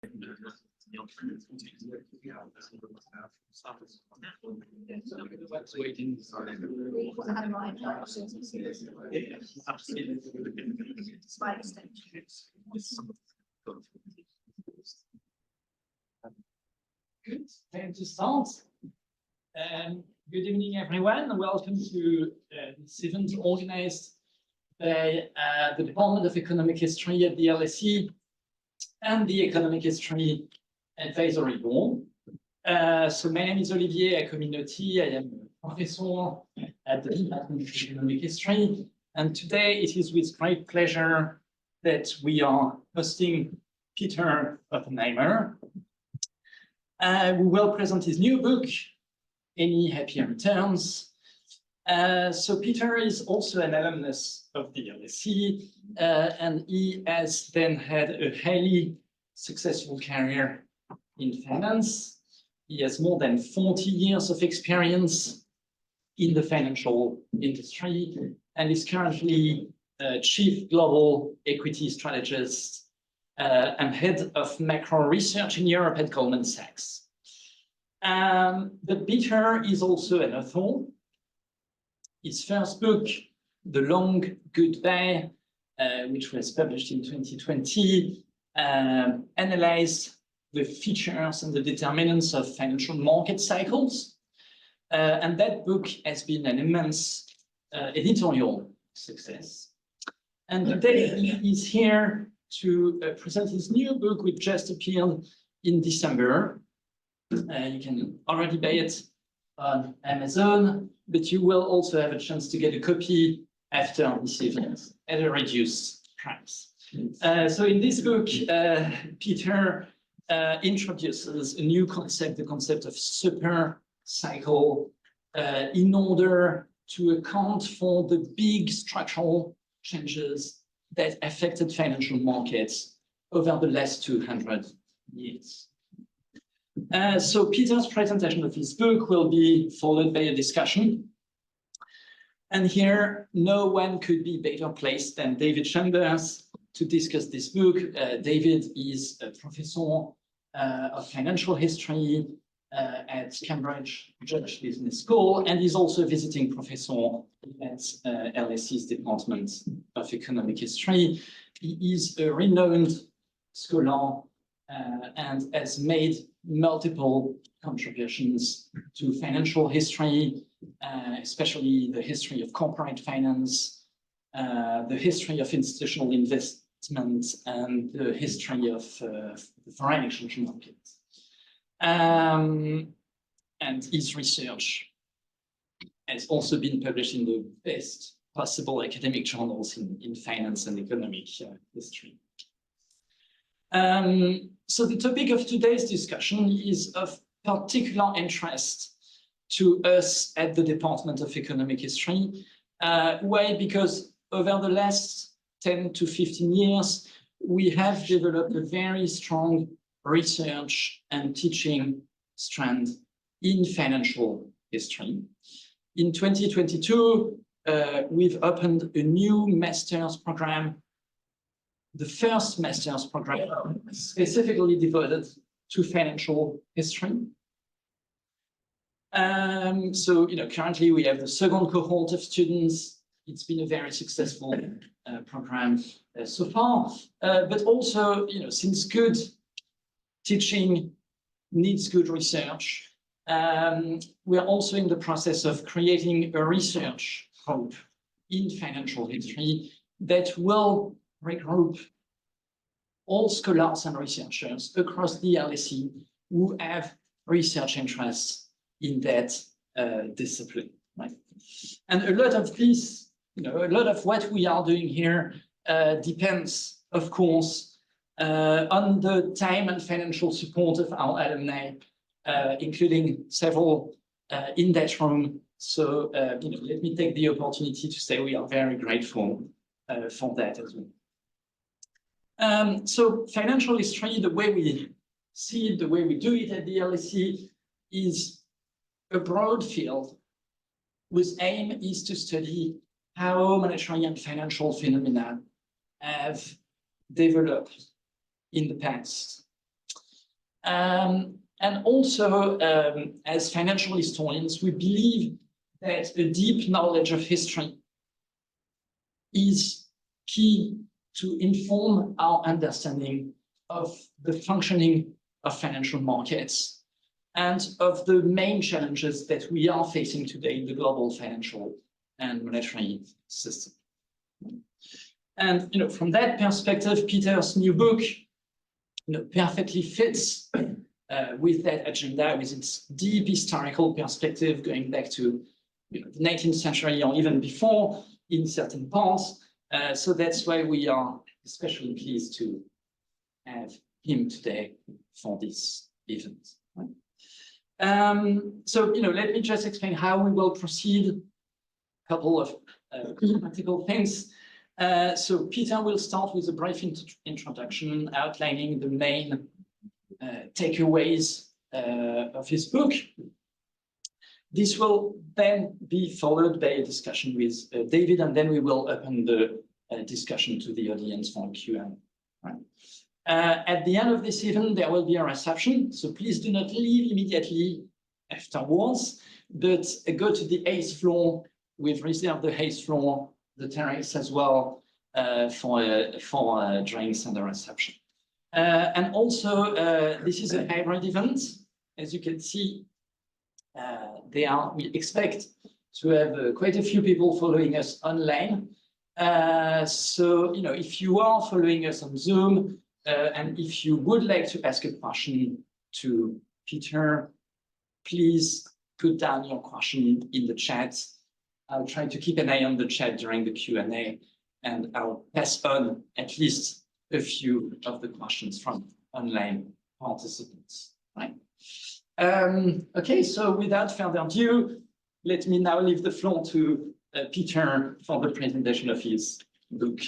Good. Time to start. Good evening, everyone. Welcome to this event organized by the Department of Economic History at the LSE and the Economic History Advisory Board. So my name is Olivier Acominotti. I am a professor at the Department of Economic History. And today it is with great pleasure that we are hosting Peter Oppenheimer. We will present his new book, Any Happier Returns. So Peter is also an alumnus of the LSE, and he has then had a highly successful career in finance. He has more than 40 years of experience in the financial industry and is currently Chief Global Equity Strategist and Head of Macro Research in Europe at Goldman Sachs. But Peter is also an author. His first book, The Long Goodbye, which was published in 2020, analyzed the features and the determinants of financial market cycles. And that book has been an immense editorial success. And today he is here to present his new book, which just appeared in December. You can already buy it on Amazon, but you will also have a chance to get a copy after this event at a reduced price. So in this book, Peter introduces a new concept, the concept of super cycle, in order to account for the big structural changes that affected financial markets over the last 200 years. So Peter's presentation of his book will be followed by a discussion. And here, no one could be better placed than David Chambers to discuss this book. David is a professor of financial history at Cambridge Judge Business School, and is also a visiting professor at LSE's Department of Economic History. He is a renowned scholar and has made multiple contributions to financial history, especially the history of corporate finance, the history of institutional investment, and the history of the foreign exchange market. And his research has also been published in the best possible academic journals in finance and economic history. So the topic of today's discussion is of particular interest to us at the Department of Economic History. Why? Because over the last 10 to 15 years, we have developed a very strong research and teaching strand in financial history. In 2022, we've opened a new master's program, the first master's program specifically devoted to financial history. So, currently we have the second cohort of students. It's been a very successful program so far, but also, since good teaching needs good research, we're also in the process of creating a research group in financial history that will regroup all scholars and researchers across the LSE who have research interests in that discipline, right? And a lot of this, a lot of what we are doing here depends, of course, on the time and financial support of our alumni, including several in that room. So, let me take the opportunity to say we are very grateful for that as well. So financial history, the way we see it, the way we do it at the LSE, is a broad field whose aim is to study how monetary and financial phenomena have developed in the past. And also, as financial historians, we believe that a deep knowledge of history is key to inform our understanding of the functioning of financial markets and of the main challenges that we are facing today in the global financial and monetary system. And from that perspective, Peter's new book perfectly fits with that agenda, with its deep historical perspective going back to the 19th century or even before in certain parts. So that's why we are especially pleased to have him today for this event. So let me just explain how we will proceed. A couple of practical things. So Peter will start with a brief introduction outlining the main takeaways of his book. This will then be followed by a discussion with David, and then we will open the discussion to the audience for Q&A. Right? At the end of this event, there will be a reception, so please do not leave immediately afterwards, but go to the 8th floor. We've reserved the 8th floor, the terrace as well, for drinks and the reception. And also, this is a hybrid event. As you can see, we expect to have quite a few people following us online. So, if you are following us on Zoom, and if you would like to ask a question to Peter, please put down your question in the chat. I'll try to keep an eye on the chat during the Q&A, and I'll pass on at least a few of the questions from online participants. Right? Okay, so without further ado, let me now leave the floor to Peter for the presentation of his book.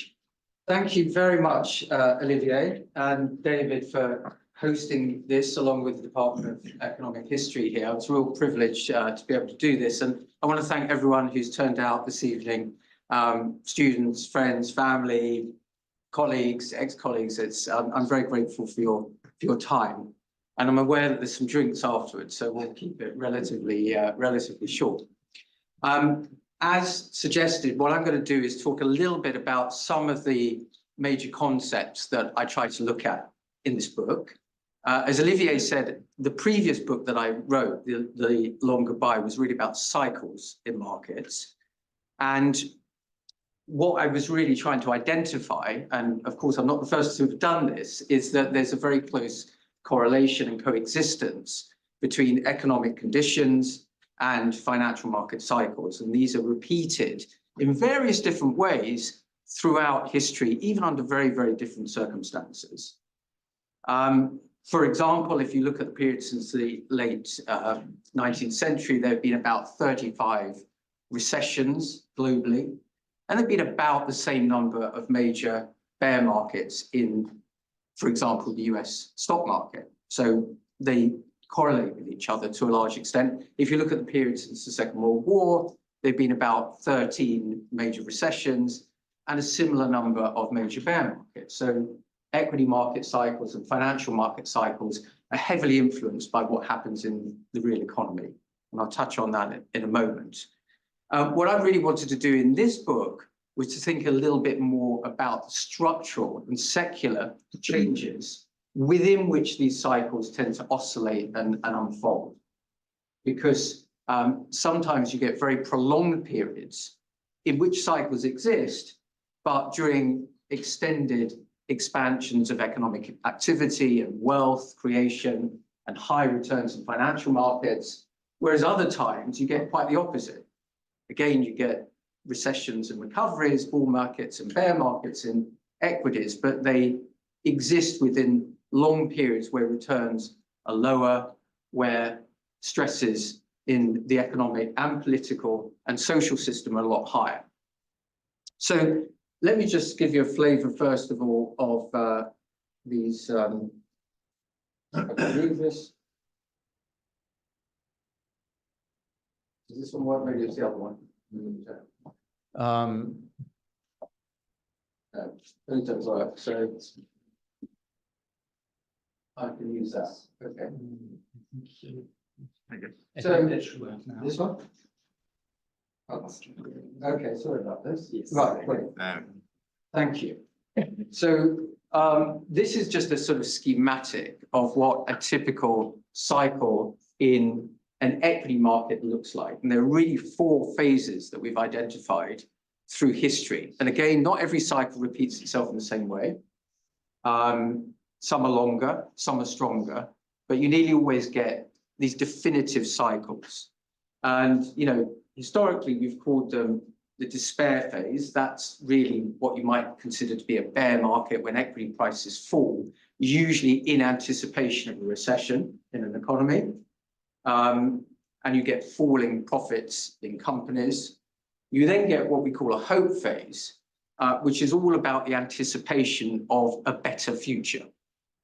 Thank you very much, Olivier and David, for hosting this along with the Department of Economic History here. It's a real privilege to be able to do this. And I want to thank everyone who's turned out this evening, students, friends, family, colleagues, ex-colleagues. I'm very grateful for your time. And I'm aware that there's some drinks afterwards, so we'll keep it relatively short. As suggested, what I'm going to do is talk a little bit about some of the major concepts that I try to look at in this book. As Olivier said, the previous book that I wrote, The Long Goodbye, was really about cycles in markets. And what I was really trying to identify, and of course I'm not the first to have done this, is that there's a very close correlation and coexistence between economic conditions and financial market cycles. And these are repeated in various different ways throughout history, even under very, very different circumstances. For example, if you look at the period since the late 19th century, there have been about 35 recessions globally, and there have been about the same number of major bear markets in, for example, the US stock market. So they correlate with each other to a large extent. If you look at the period since the Second World War, there have been about 13 major recessions and a similar number of major bear markets. So equity market cycles and financial market cycles are heavily influenced by what happens in the real economy. And I'll touch on that in a moment. What I really wanted to do in this book was to think a little bit more about the structural and secular changes within which these cycles tend to oscillate and unfold. Because sometimes you get very prolonged periods in which cycles exist, but during extended expansions of economic activity and wealth creation and high returns in financial markets, whereas other times you get quite the opposite. Again, you get recessions and recoveries, bull markets and bear markets in equities, but they exist within long periods where returns are lower, where stresses in the economic and political and social system are a lot higher. So let me just give you a flavor, first of all, of these. I can move this. Does this one work? Maybe it's the other one. It does work. So I can use that. Okay. I So, think that should work now. This one? Oh, okay, sorry about this. Yes. Right, great. Thank you. So this is just a sort of schematic of what a typical cycle in an equity market looks like. And there are really 4 phases that we've identified through history. And again, not every cycle repeats itself in the same way. Some are longer, some are stronger, but you nearly always get these definitive cycles. And, you know, historically, we've called them the despair phase. That's really what you might consider to be a bear market when equity prices fall, usually in anticipation of a recession in an economy. And you get falling profits in companies. You then get what we call a hope phase, which is all about the anticipation of a better future.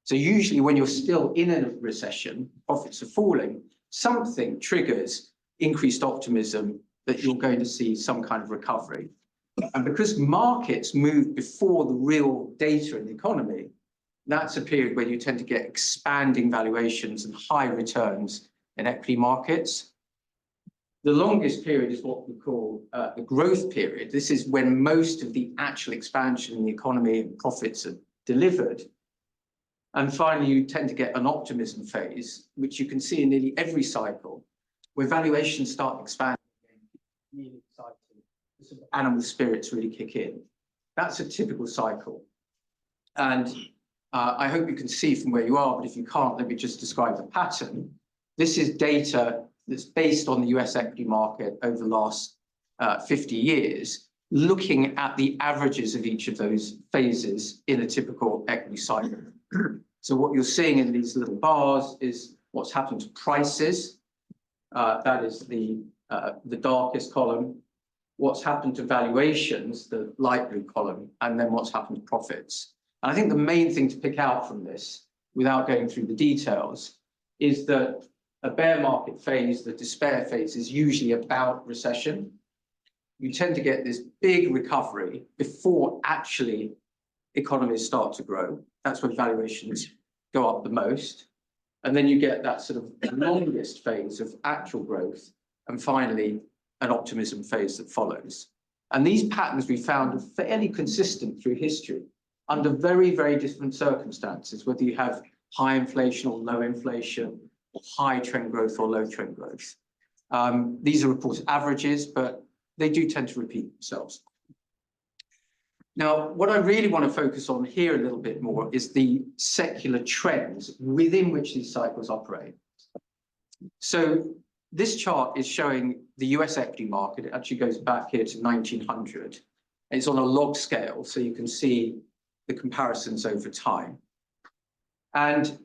So usually when you're still in a recession, profits are falling, something triggers increased optimism that you're going to see some kind of recovery. And because markets move before the real data in the economy, that's a period where you tend to get expanding valuations and high returns in equity markets. The longest period is what we call the growth period. This is when most of the actual expansion in the economy and profits are delivered. And finally, you tend to get an optimism phase, which you can see in nearly every cycle, where valuations start expanding, really exciting, the sort of animal spirits really kick in. That's a typical cycle. And I hope you can see from where you are, but if you can't, let me just describe the pattern. This is data that's based on the US equity market over the last 50 years, looking at the averages of each of those phases in a typical equity cycle. So what you're seeing in these little bars is what's happened to prices. That is the darkest column. What's happened to valuations, the light blue column, and then what's happened to profits. And I think the main thing to pick out from this, without going through the details, is that a bear market phase, the despair phase, is usually about recession. You tend to get this big recovery before actually economies start to grow. That's when valuations go up the most. And then you get that sort of longest phase of actual growth, and finally an optimism phase that follows. And these patterns we found are fairly consistent through history under very, very different circumstances, whether you have high inflation or low inflation, or high trend growth or low trend growth. These are, of course, averages, but they do tend to repeat themselves. Now, what I really want to focus on here a little bit more is the secular trends within which these cycles operate. So this chart is showing the US equity market. It actually goes back here to 1900. It's on a log scale, so you can see the comparisons over time. And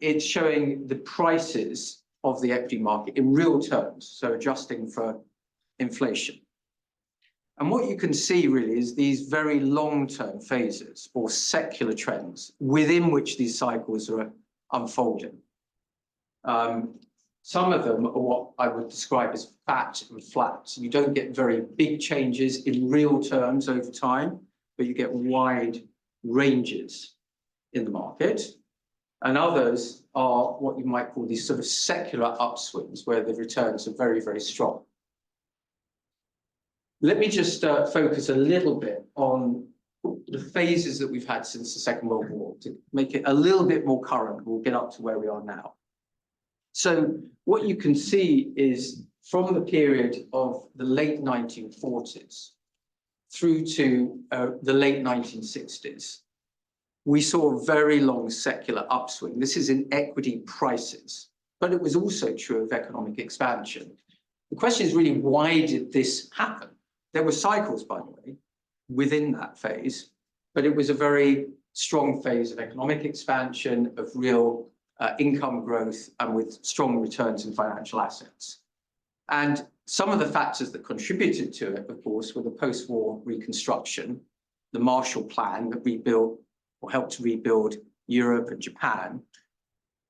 it's showing the prices of the equity market in real terms, so adjusting for inflation. And what you can see really is these very long-term phases or secular trends within which these cycles are unfolding. Some of them are what I would describe as fat and flat. So you don't get very big changes in real terms over time, but you get wide ranges in the market. And others are what you might call these sort of secular upswings, where the returns are very, very strong. Let me just focus a little bit on the phases that we've had since the Second World War to make it a little bit more current. We'll get up to where we are now. So what you can see is from the period of the late 1940s through to the late 1960s, we saw a very long secular upswing. This is in equity prices, but it was also true of economic expansion. The question is really, why did this happen? There were cycles, by the way, within that phase, but it was a very strong phase of economic expansion, of real income growth, and with strong returns in financial assets. And some of the factors that contributed to it, of course, were the post-war reconstruction, the Marshall Plan that rebuilt or helped to rebuild Europe and Japan,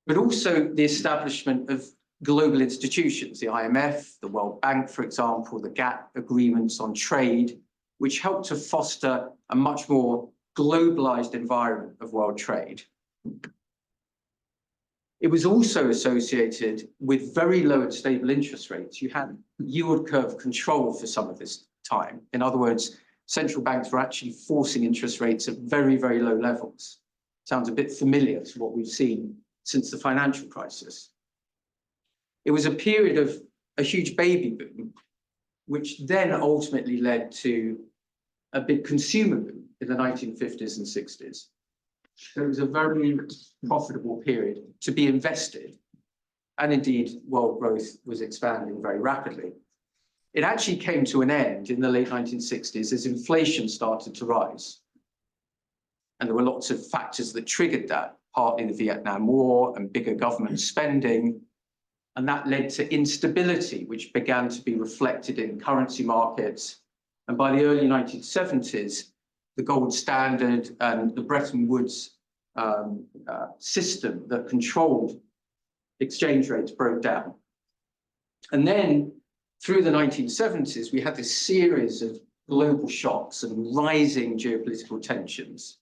but also the establishment of global institutions, the IMF, the World Bank, for example, the GATT agreements on trade, which helped to foster a much more globalized environment of world trade. It was also associated with very low and stable interest rates. You had yield curve control for some of this time. In other words, central banks were actually forcing interest rates at very, very low levels. Sounds a bit familiar to what we've seen since the financial crisis. It was a period of a huge baby boom, which then ultimately led to a big consumer boom in the 1950s and 60s. So it was a very profitable period to be invested. And indeed, world growth was expanding very rapidly. It actually came to an end in the late 1960s as inflation started to rise. And there were lots of factors that triggered that, partly the Vietnam War and bigger government spending. And that led to instability, which began to be reflected in currency markets. And by the early 1970s, the gold standard and the Bretton Woods system that controlled exchange rates broke down. And then through the 1970s, we had this series of global shocks and rising geopolitical tensions.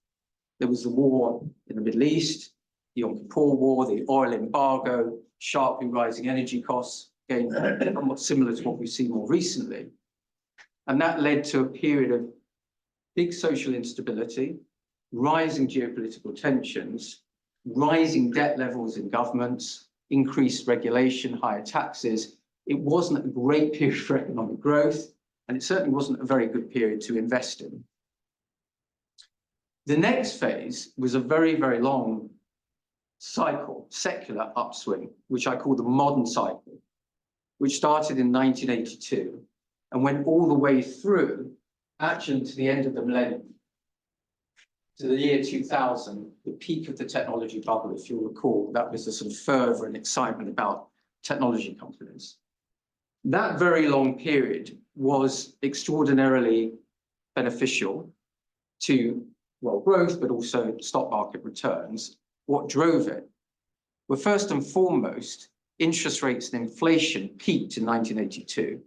There was the war in the Middle East, the Yom Kippur War, the oil embargo, sharply rising energy costs, again, somewhat similar to what we've seen more recently. And that led to a period of big social instability, rising geopolitical tensions, rising debt levels in governments, increased regulation, higher taxes. It wasn't a great period for economic growth, and it certainly wasn't a very good period to invest in. The next phase was a very, very long cycle, secular upswing, which I call the modern cycle, which started in 1982 and went all the way through actually to the end of the millennium, to the year 2000, the peak of the technology bubble. If you'll recall, that was the sort of fervor and excitement about technology companies. That very long period was extraordinarily beneficial to world growth, but also stock market returns. What drove it? Well, first and foremost, interest rates and inflation peaked in 1982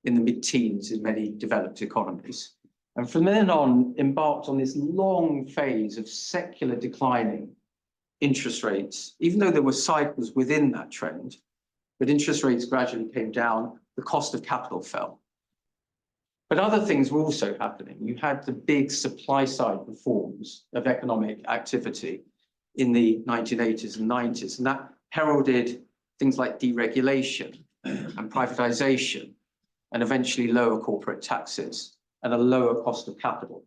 in the mid-teens in many developed economies. And from then on, embarked on this long phase of secular declining interest rates, even though there were cycles within that trend, but interest rates gradually came down, the cost of capital fell. But other things were also happening. You had the big supply side reforms of economic activity in the 1980s and 90s, and that heralded things like deregulation and privatization, and eventually lower corporate taxes and a lower cost of capital.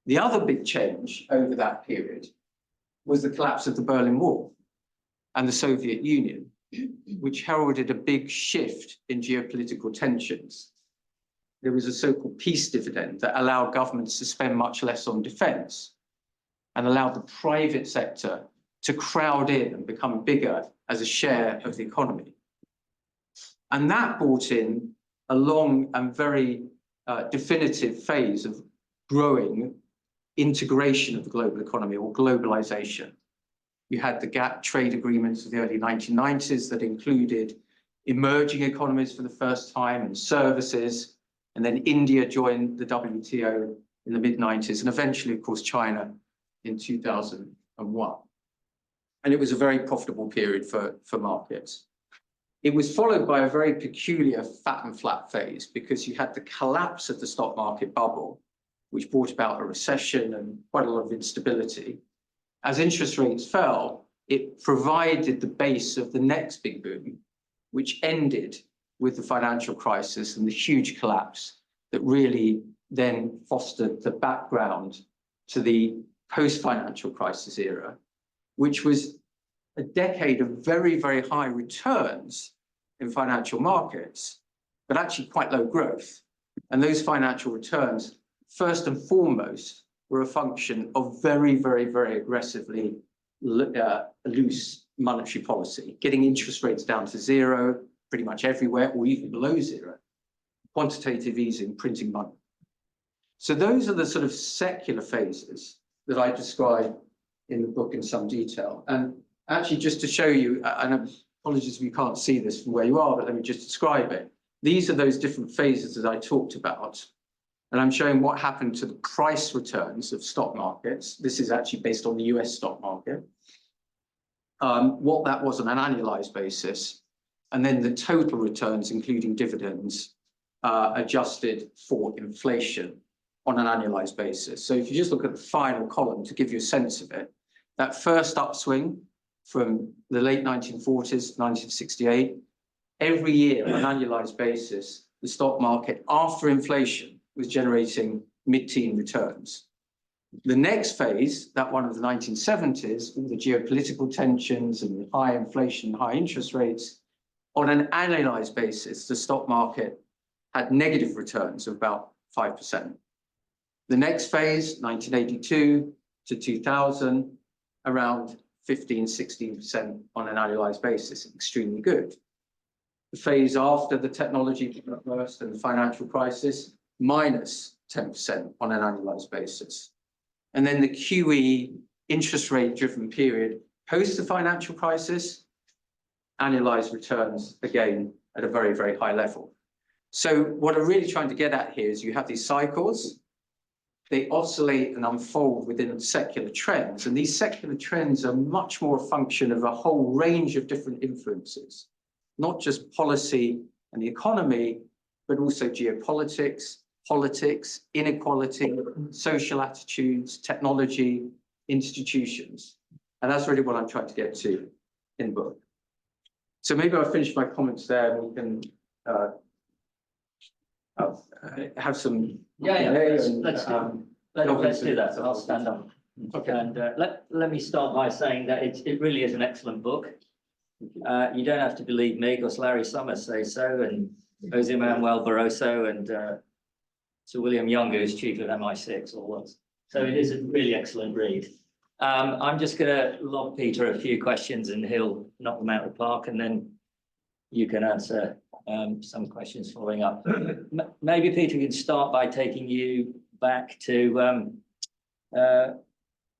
The other big change over that period was the collapse of the Berlin Wall and the Soviet Union, which heralded a big shift in geopolitical tensions. There was a so-called peace dividend that allowed governments to spend much less on defense and allowed the private sector to crowd in and become bigger as a share of the economy. And that brought in a long and very definitive phase of growing integration of the global economy, or globalization. You had the GATT trade agreements of the early 1990s that included emerging economies for the first time and services. And then India joined the WTO in the mid-90s, and eventually, of course, China in 2001. And it was a very profitable period for markets. It was followed by a very peculiar fat and flat phase, because you had the collapse of the stock market bubble, which brought about a recession and quite a lot of instability. As interest rates fell, it provided the base of the next big boom, which ended with the financial crisis and the huge collapse that really then fostered the background to the post-financial crisis era, which was a decade of very, very high returns in financial markets, but actually quite low growth. And those financial returns, first and foremost, were a function of very, very, very aggressively loose monetary policy, getting interest rates down to zero pretty much everywhere, or even below zero, quantitative easing, printing money. So those are the sort of secular phases that I describe in the book in some detail. And actually, just to show you, and apologies if you can't see this from where you are, but let me just describe it. These are those different phases that I talked about. And I'm showing what happened to the price returns of stock markets. This is actually based on the US stock market. what that was on an annualized basis, and then the total returns, including dividends, adjusted for inflation on an annualized basis. So if you just look at the final column to give you a sense of it, that first upswing from the late 1940s, 1968, every year on an annualized basis, the stock market after inflation was generating mid-teen returns. The next phase, that one of the 1970s, all the geopolitical tensions and the high inflation, high interest rates, on an annualized basis, the stock market had negative returns of about 5%. The next phase, 1982 to 2000, around 15, 16% on an annualized basis, extremely good. The phase after the technology burst and the financial crisis, minus 10% on an annualized basis. And then the QE interest rate driven period post the financial crisis, annualized returns again at a very, very high level. So what I'm really trying to get at here is you have these cycles, they oscillate and unfold within secular trends. And these secular trends are much more a function of a whole range of different influences, not just policy and the economy, but also geopolitics, politics, inequality, social attitudes, technology, institutions. And that's really what I'm trying to get to in the book. So maybe I'll finish my comments there and we can have some. Let's do that. I'll stand up. Okay. And let me start by saying that it really is an excellent book. You don't have to believe me because Larry Summers says so, and Jose Manuel Barroso, and Sir William Younger, who's chief of MI6 or was. So it is a really excellent read. I'm just going to lob Peter a few questions and he'll knock them out of the park, and then you can answer some questions following up. Maybe Peter can start by taking you back to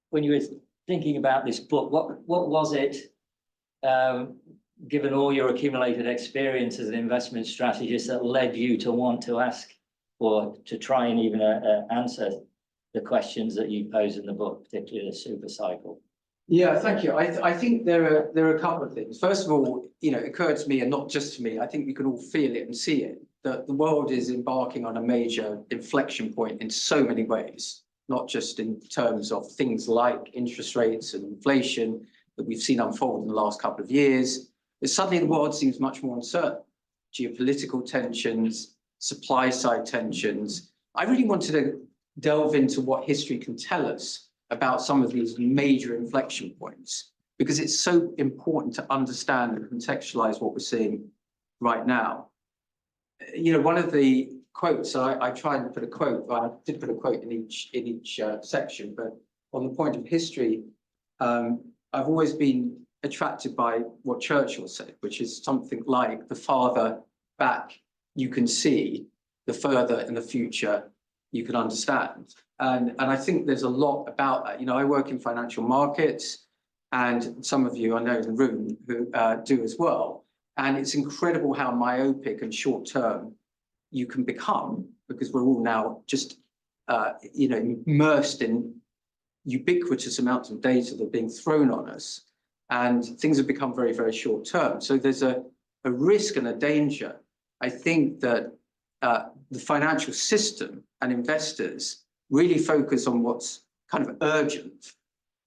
when you were thinking about this book. What was it, given all your accumulated experience as an investment strategist, that led you to want to ask or to try and even answer the questions that you pose in the book, particularly the super cycle? Yeah, thank you. I think there are a couple of things. First of all, it occurred to me, and not just to me, I think we can all feel it and see it, that the world is embarking on a major inflection point in so many ways, not just in terms of things like interest rates and inflation that we've seen unfold in the last couple of years, but suddenly the world seems much more uncertain. Geopolitical tensions, supply side tensions. I really wanted to delve into what history can tell us about some of these major inflection points, because it's so important to understand and contextualize what we're seeing right now. One of the quotes, I tried to put a quote, I did put a quote in each section, but on the point of history, I've always been attracted by what Churchill said, which is something like, the farther back you can see, the further in the future you can understand. And I think there's a lot about that. I work in financial markets, and some of you I know in the room who do as well. And it's incredible how myopic and short-term you can become, because we're all now just immersed in ubiquitous amounts of data that are being thrown on us, and things have become very, very short-term. So there's a risk and a danger. I think that the financial system and investors really focus on what's kind of urgent,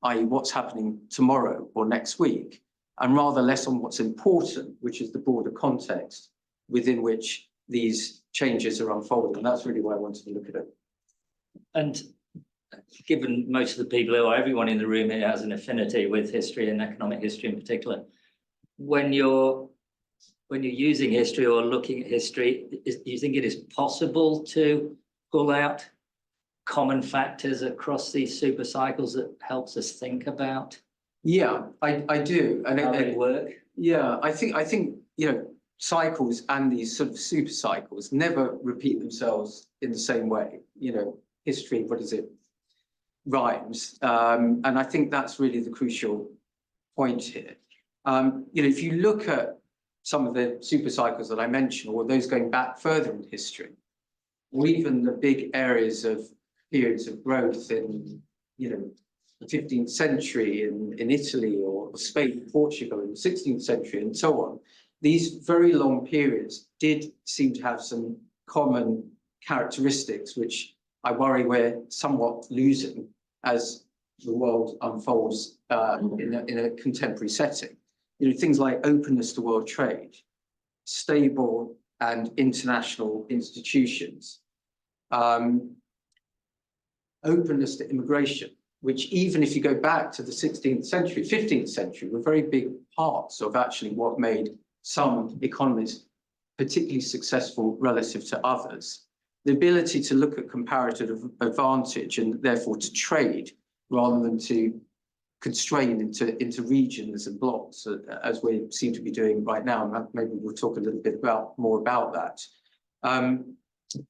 i.e. what's happening tomorrow or next week, and rather less on what's important, which is the broader context within which these changes are unfolding. And that's really why I wanted to look at it. And given most of the people, or everyone in the room here, has an affinity with history and economic history in particular, when you're using history or looking at history, do you think it is possible to pull out common factors across these super cycles that helps us think about? Yeah, I do. And how they work? Yeah, I think cycles and these sort of super cycles never repeat themselves in the same way. History, what is it? Rhymes. And I think that's really the crucial point here. If you look at some of the super cycles that I mentioned, or those going back further in history, or even the big areas of periods of growth in, the 15th century in Italy or Spain, Portugal in the 16th century and so on, these very long periods did seem to have some common characteristics, which I worry we're somewhat losing as the world unfolds in a contemporary setting. Things like openness to world trade, stable and international institutions, openness to immigration, which even if you go back to the 16th century, 15th century, were very big parts of actually what made some economies particularly successful relative to others. The ability to look at comparative advantage and therefore to trade rather than to constrain into regions and blocks, as we seem to be doing right now. Maybe we'll talk a little bit more about that.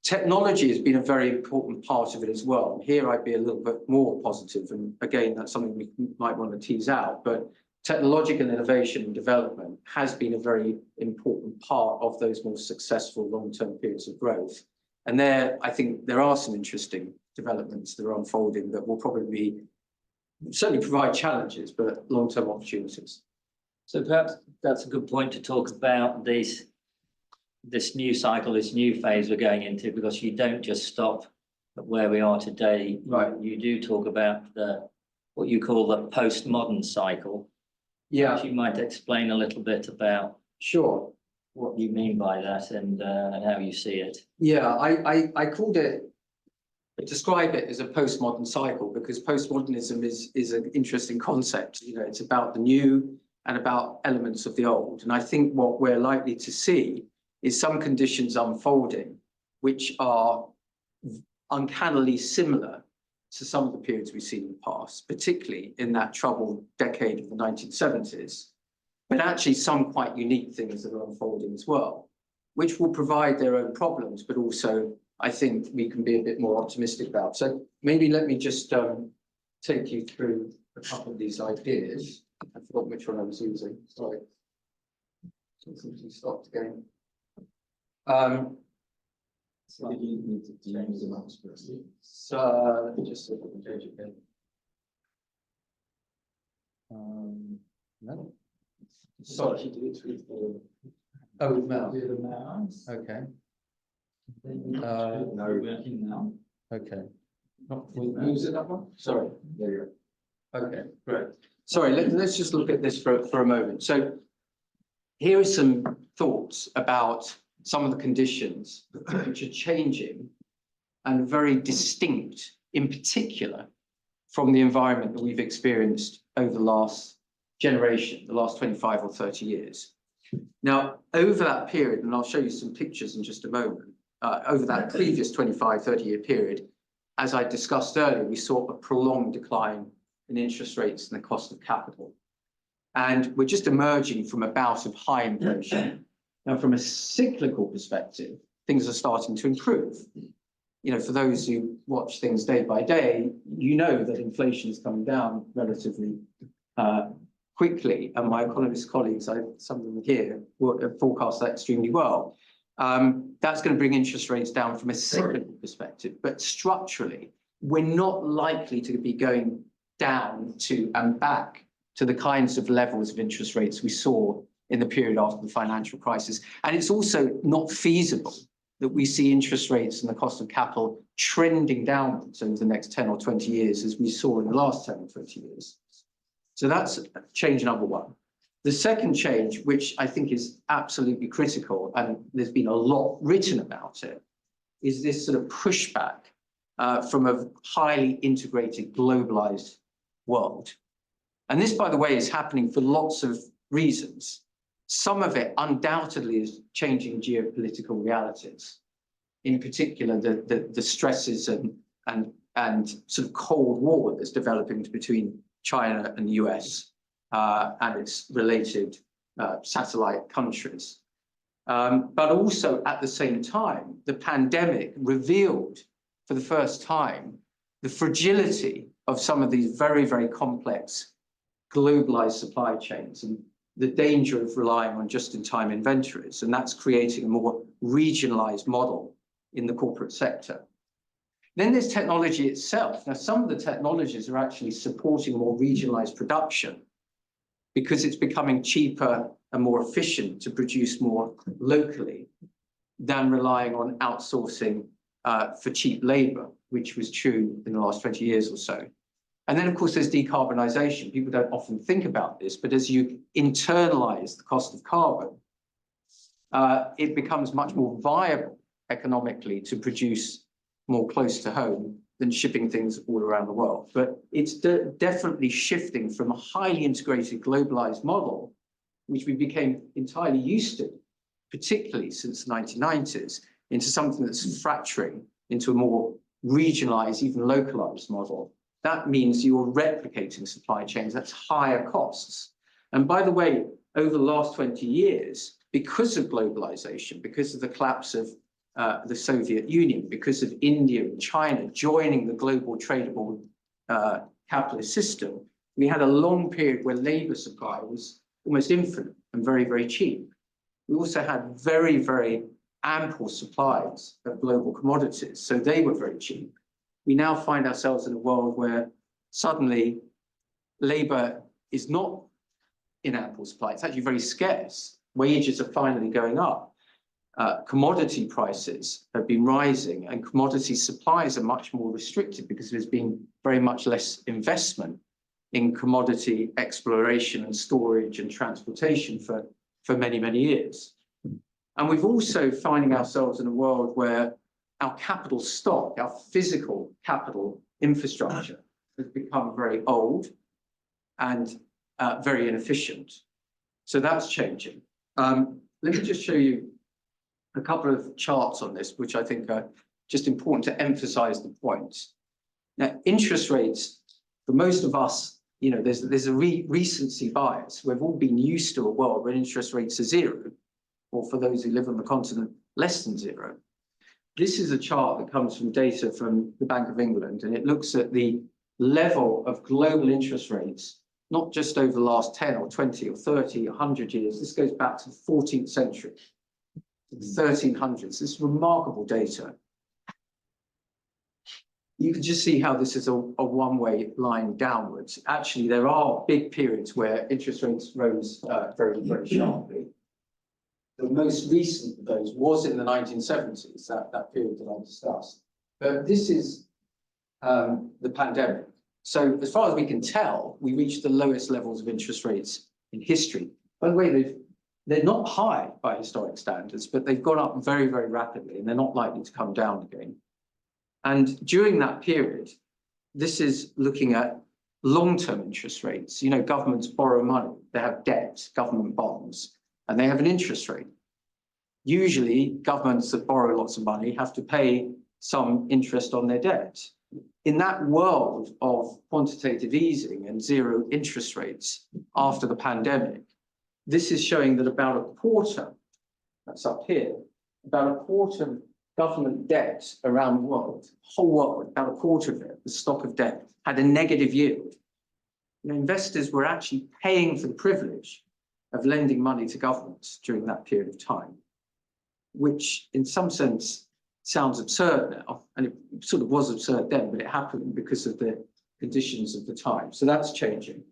Technology has been a very important part of it as well. Here I'd be a little bit more positive, and again, that's something we might want to tease out, but technological innovation and development has been a very important part of those more successful long-term periods of growth. And there, I think there are some interesting developments that are unfolding that will probably certainly provide challenges, but long-term opportunities. So perhaps that's a good point to talk about this new cycle, this new phase we're going into, because you don't just stop at where we are today. Right. You do talk about what you call the postmodern cycle. Yeah. Perhaps you might explain a little bit about Sure. what you mean by that and how you see it. Yeah, I called it, describe it as a postmodern cycle because postmodernism is an interesting concept. It's about the new and about elements of the old. And I think what we're likely to see is some conditions unfolding which are uncannily similar to some of the periods we've seen in the past, particularly in that troubled decade of the 1970s, but actually some quite unique things that are unfolding as well, which will provide their own problems, but also I think we can be a bit more optimistic about. So maybe let me just take you through a couple of these ideas. I forgot which one I was using, sorry. Something stopped again. So you need to change the mouse first. So let me just see if I can change it again. No. Sorry. You do it with the Mouse. with the mouse. Okay. Then you now you're working now. Okay. Use it that one. Sorry. There you Okay, great. Sorry, let's just look at this for a moment. So here are some thoughts about some of the conditions which are changing and very distinct, in particular, from the environment that we've experienced over the last generation, the last 25 or 30 years. Now, over that period, and I'll show you some pictures in just a moment, over that previous 25, 30-year period, as I discussed earlier, we saw a prolonged decline in interest rates and the cost of capital. And we're just emerging from a bout of high inflation. Now, from a cyclical perspective, things are starting to improve. For those who watch things day by day, you know that inflation is coming down relatively quickly. And my economist colleagues, some of them here, will forecast that extremely well. That's going to bring interest rates down from a cyclical perspective. But structurally, we're not likely to be going down to and back to the kinds of levels of interest rates we saw in the period after the financial crisis. And it's also not feasible that we see interest rates and the cost of capital trending downwards over the next 10 or 20 years, as we saw in the last 10 or 20 years. So that's change number one. The second change, which I think is absolutely critical, and there's been a lot written about it, is this sort of pushback from a highly integrated, globalized world. And this, by the way, is happening for lots of reasons. Some of it undoubtedly is changing geopolitical realities, in particular the stresses and sort of Cold War that's developing between China and the US and its related satellite countries. But also at the same time, the pandemic revealed for the first time the fragility of some of these very, very complex globalized supply chains and the danger of relying on just-in-time inventories. And that's creating a more regionalized model in the corporate sector. Then there's technology itself. Now, some of the technologies are actually supporting more regionalized production because it's becoming cheaper and more efficient to produce more locally than relying on outsourcing for cheap labor, which was true in the last 20 years or so. And then, of course, there's decarbonisation. People don't often think about this, but as you internalize the cost of carbon, it becomes much more viable economically to produce more close to home than shipping things all around the world. But it's definitely shifting from a highly integrated, globalized model, which we became entirely used to, particularly since the 1990s, into something that's fracturing into a more regionalized, even localized model. That means you're replicating supply chains. That's higher costs. And by the way, over the last 20 years, because of globalization, because of the collapse of the Soviet Union, because of India and China joining the global tradable capitalist system, we had a long period where labor supply was almost infinite and very, very cheap. We also had very, very ample supplies of global commodities, so they were very cheap. We now find ourselves in a world where suddenly labor is not in ample supply. It's actually very scarce. Wages are finally going up. Commodity prices have been rising, and commodity supplies are much more restricted because there's been very much less investment in commodity exploration and storage and transportation for many, many years. And we've also finding ourselves in a world where our capital stock, our physical capital infrastructure has become very old and very inefficient. So that's changing. Let me just show you a couple of charts on this, which I think are just important to emphasize the point. Now, interest rates, for most of us, you know, there's a recency bias. We've all been used to a world where interest rates are zero, or for those who live on the continent, less than zero. This is a chart that comes from data from the Bank of England, and it looks at the level of global interest rates, not just over the last 10 or 20 or 30 or 100 years. This goes back to the 14th century, the 1300s. This is remarkable data. You can just see how this is a one-way line downwards. Actually, there are big periods where interest rates rose very, very sharply. The most recent of those was in the 1970s, that period that I discussed. But this is the pandemic. So as far as we can tell, we reached the lowest levels of interest rates in history. By the way, they're not high by historic standards, but they've gone up very, very rapidly, and they're not likely to come down again. And during that period, this is looking at long-term interest rates. You know, governments borrow money, they have debt, government bonds, and they have an interest rate. Usually, governments that borrow lots of money have to pay some interest on their debt. In that world of quantitative easing and zero interest rates after the pandemic, this is showing that about a quarter, that's up here, about a quarter of government debt around the world, whole world, about a quarter of it, the stock of debt, had a negative yield. You know, investors were actually paying for the privilege of lending money to governments during that period of time, which in some sense sounds absurd now, and it sort of was absurd then, but it happened because of the conditions of the time. So that's changing.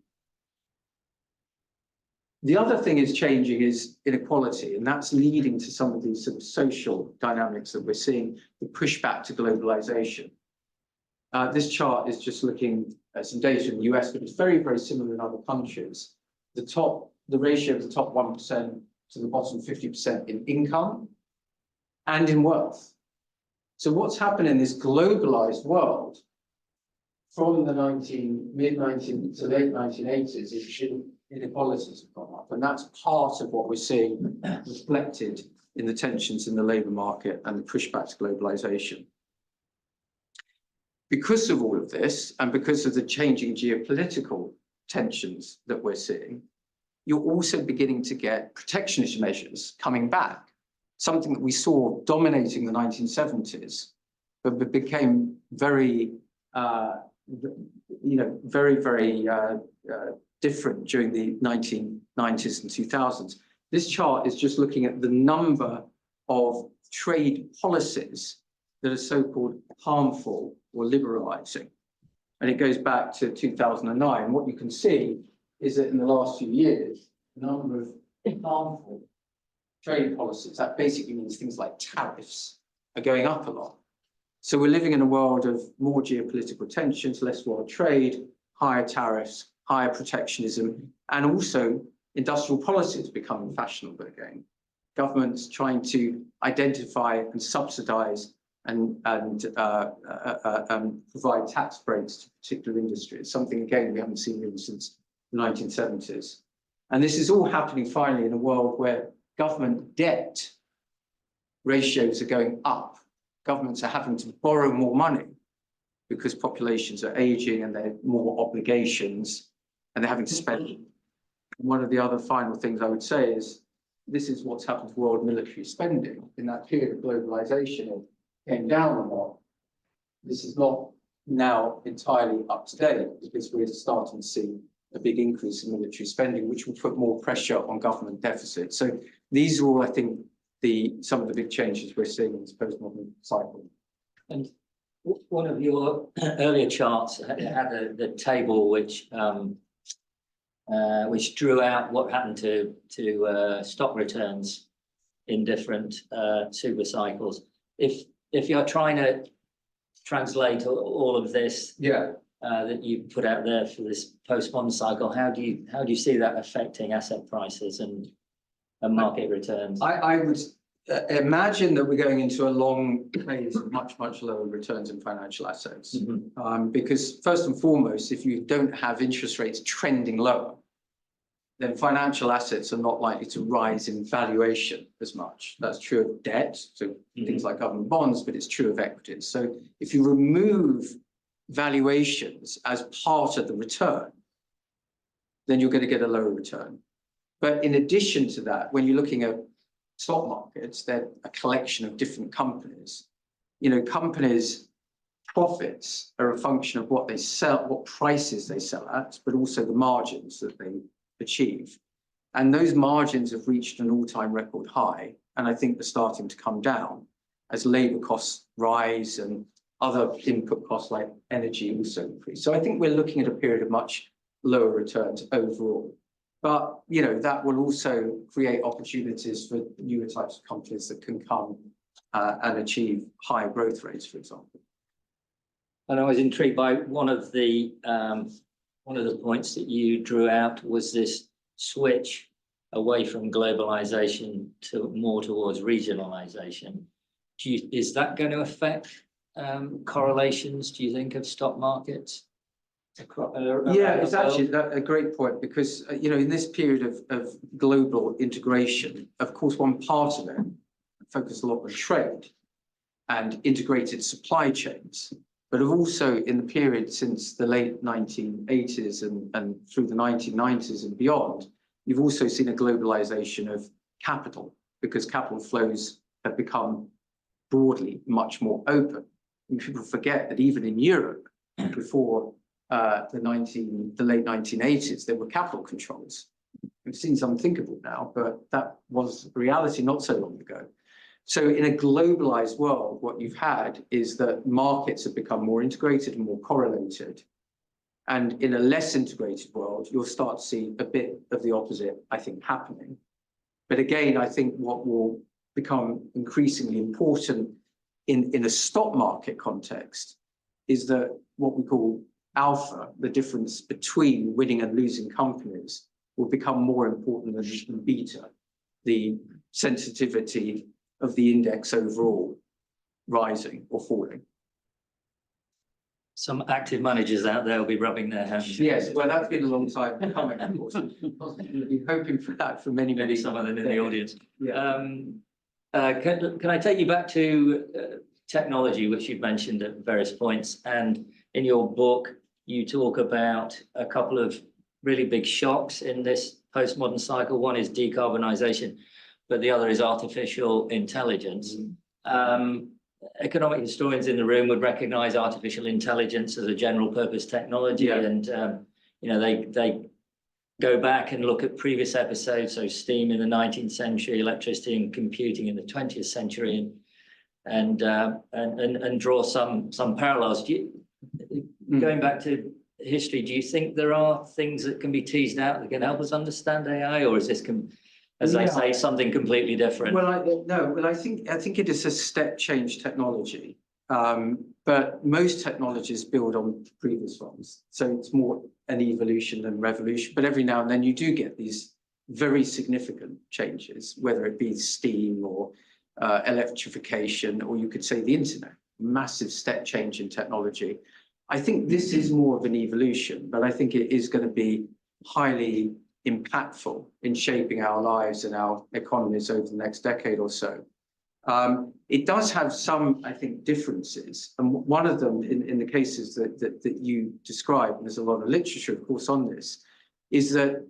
The other thing is changing is inequality, and that's leading to some of these sort of social dynamics that we're seeing, the pushback to globalization. This chart is just looking at some data in the US, but it's very, very similar in other countries. The ratio of the top 1% to the bottom 50% in income and in wealth. So what's happened in this globalized world from the mid-19 to late 1980s is inequalities have gone up. And that's part of what we're seeing reflected in the tensions in the labor market and the pushback to globalization. Because of all of this, and because of the changing geopolitical tensions that we're seeing, you're also beginning to get protectionist measures coming back, something that we saw dominating the 1970s, but became very, very different during the 1990s and 2000s. This chart is just looking at the number of trade policies that are so-called harmful or liberalizing. And it goes back to 2009. What you can see is that in the last few years, the number of harmful trade policies, that basically means things like tariffs, are going up a lot. So we're living in a world of more geopolitical tensions, less world trade, higher tariffs, higher protectionism, and also industrial policies becoming fashionable again. Governments trying to identify and subsidize and provide tax breaks to particular industries, something again we haven't seen really since the 1970s. And this is all happening finally in a world where government debt ratios are going up. Governments are having to borrow more money because populations are aging and they have more obligations and they're having to spend. One of the other final things I would say is this is what's happened to world military spending in that period of globalization. It came down a lot. This is not now entirely up to date because we're starting to see a big increase in military spending, which will put more pressure on government deficits. So these are all, I think, some of the big changes we're seeing in this postmodern cycle. And one of your earlier charts had the table which drew out what happened to stock returns in different super cycles. If you're trying to translate all of this that you put out there for this postmodern cycle, how do you see that affecting asset prices and market returns? I would imagine that we're going into a long phase of much lower returns in financial assets. Because first and foremost, if you don't have interest rates trending lower, then financial assets are not likely to rise in valuation as much. That's true of debt, so things like government bonds, but it's true of equities. So if you remove valuations as part of the return, then you're going to get a lower return. But in addition to that, when you're looking at stock markets, they're a collection of different companies. You know, companies' profits are a function of what they sell, what prices they sell at, but also the margins that they achieve. And those margins have reached an all-time record high, and I think they're starting to come down as labor costs rise and other input costs like energy also increase. So I think we're looking at a period of much lower returns overall. But, you know, that will also create opportunities for newer types of companies that can come and achieve higher growth rates, for example. And I was intrigued by one of the points that you drew out was this switch away from globalization to more towards regionalization. Is that going to affect correlations, do you think, of stock markets? Yeah, it's actually a great point because, you know, in this period of global integration, of course, one part of it focused a lot on trade and integrated supply chains, but also in the period since the late 1980s and through the 1990s and beyond, you've also seen a globalization of capital because capital flows have become broadly much more open. And people forget that even in Europe, before the late 1980s, there were capital controls. It seems unthinkable now, but that was reality not so long ago. So in a globalized world, what you've had is that markets have become more integrated and more correlated. And in a less integrated world, you'll start to see a bit of the opposite, I think, happening. But again, I think what will become increasingly important in a stock market context is that what we call alpha, the difference between winning and losing companies, will become more important than beta, the sensitivity of the index overall rising or falling. Some active managers out there will be rubbing their hands. Yes, well, that's been a long time coming, of course. We've been hoping for that for many, Maybe some of them in the audience. Yeah. Can I take you back to technology, which you've mentioned at various points? And in your book, you talk about a couple of really big shocks in this postmodern cycle. One is decarbonisation, but the other is artificial intelligence. Economic historians in the room would recognise artificial intelligence as a general purpose technology, and you know, they go back and look at previous episodes, so steam in the 19th century, electricity and computing in the 20th century, and draw some parallels. Going back to history, do you think there are things that can be teased out that can help us understand AI, or is this, as I say, something completely different? Well, I think it is a step change technology, but most technologies build on previous ones, so it's more an evolution than revolution. But every now and then you do get these very significant changes, whether it be steam or electrification, or you could say the internet, massive step change in technology. I think this is more of an evolution, but I think it is going to be highly impactful in shaping our lives and our economies over the next decade or so. It does have some, I think, differences. And one of them in the cases that you described, and there's a lot of literature, of course, on this, is that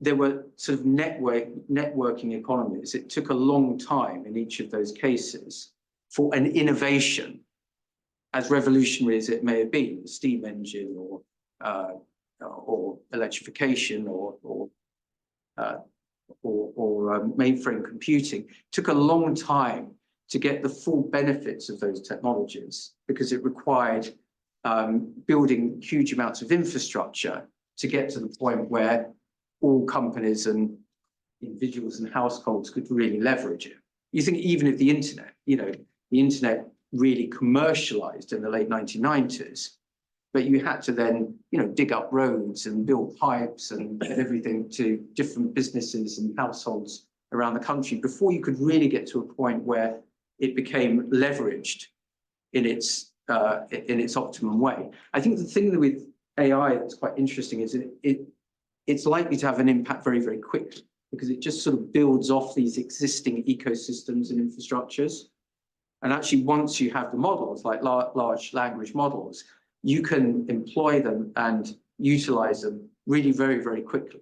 there were sort of networking economies. It took a long time in each of those cases for an innovation, as revolutionary as it may have been, the steam engine or electrification or mainframe computing. It took a long time to get the full benefits of those technologies because it required building huge amounts of infrastructure to get to the point where all companies and individuals and households could really leverage it. You think even if the internet, the internet really commercialized in the late 1990s, but you had to then, dig up roads and build pipes and everything to different businesses and households around the country before you could really get to a point where it became leveraged in its optimum way. I think the thing with AI that's quite interesting is it's likely to have an impact very, very quickly because it just sort of builds off these existing ecosystems and infrastructures. And actually, once you have the models, like large language models, you can employ them and utilize them really very, very quickly.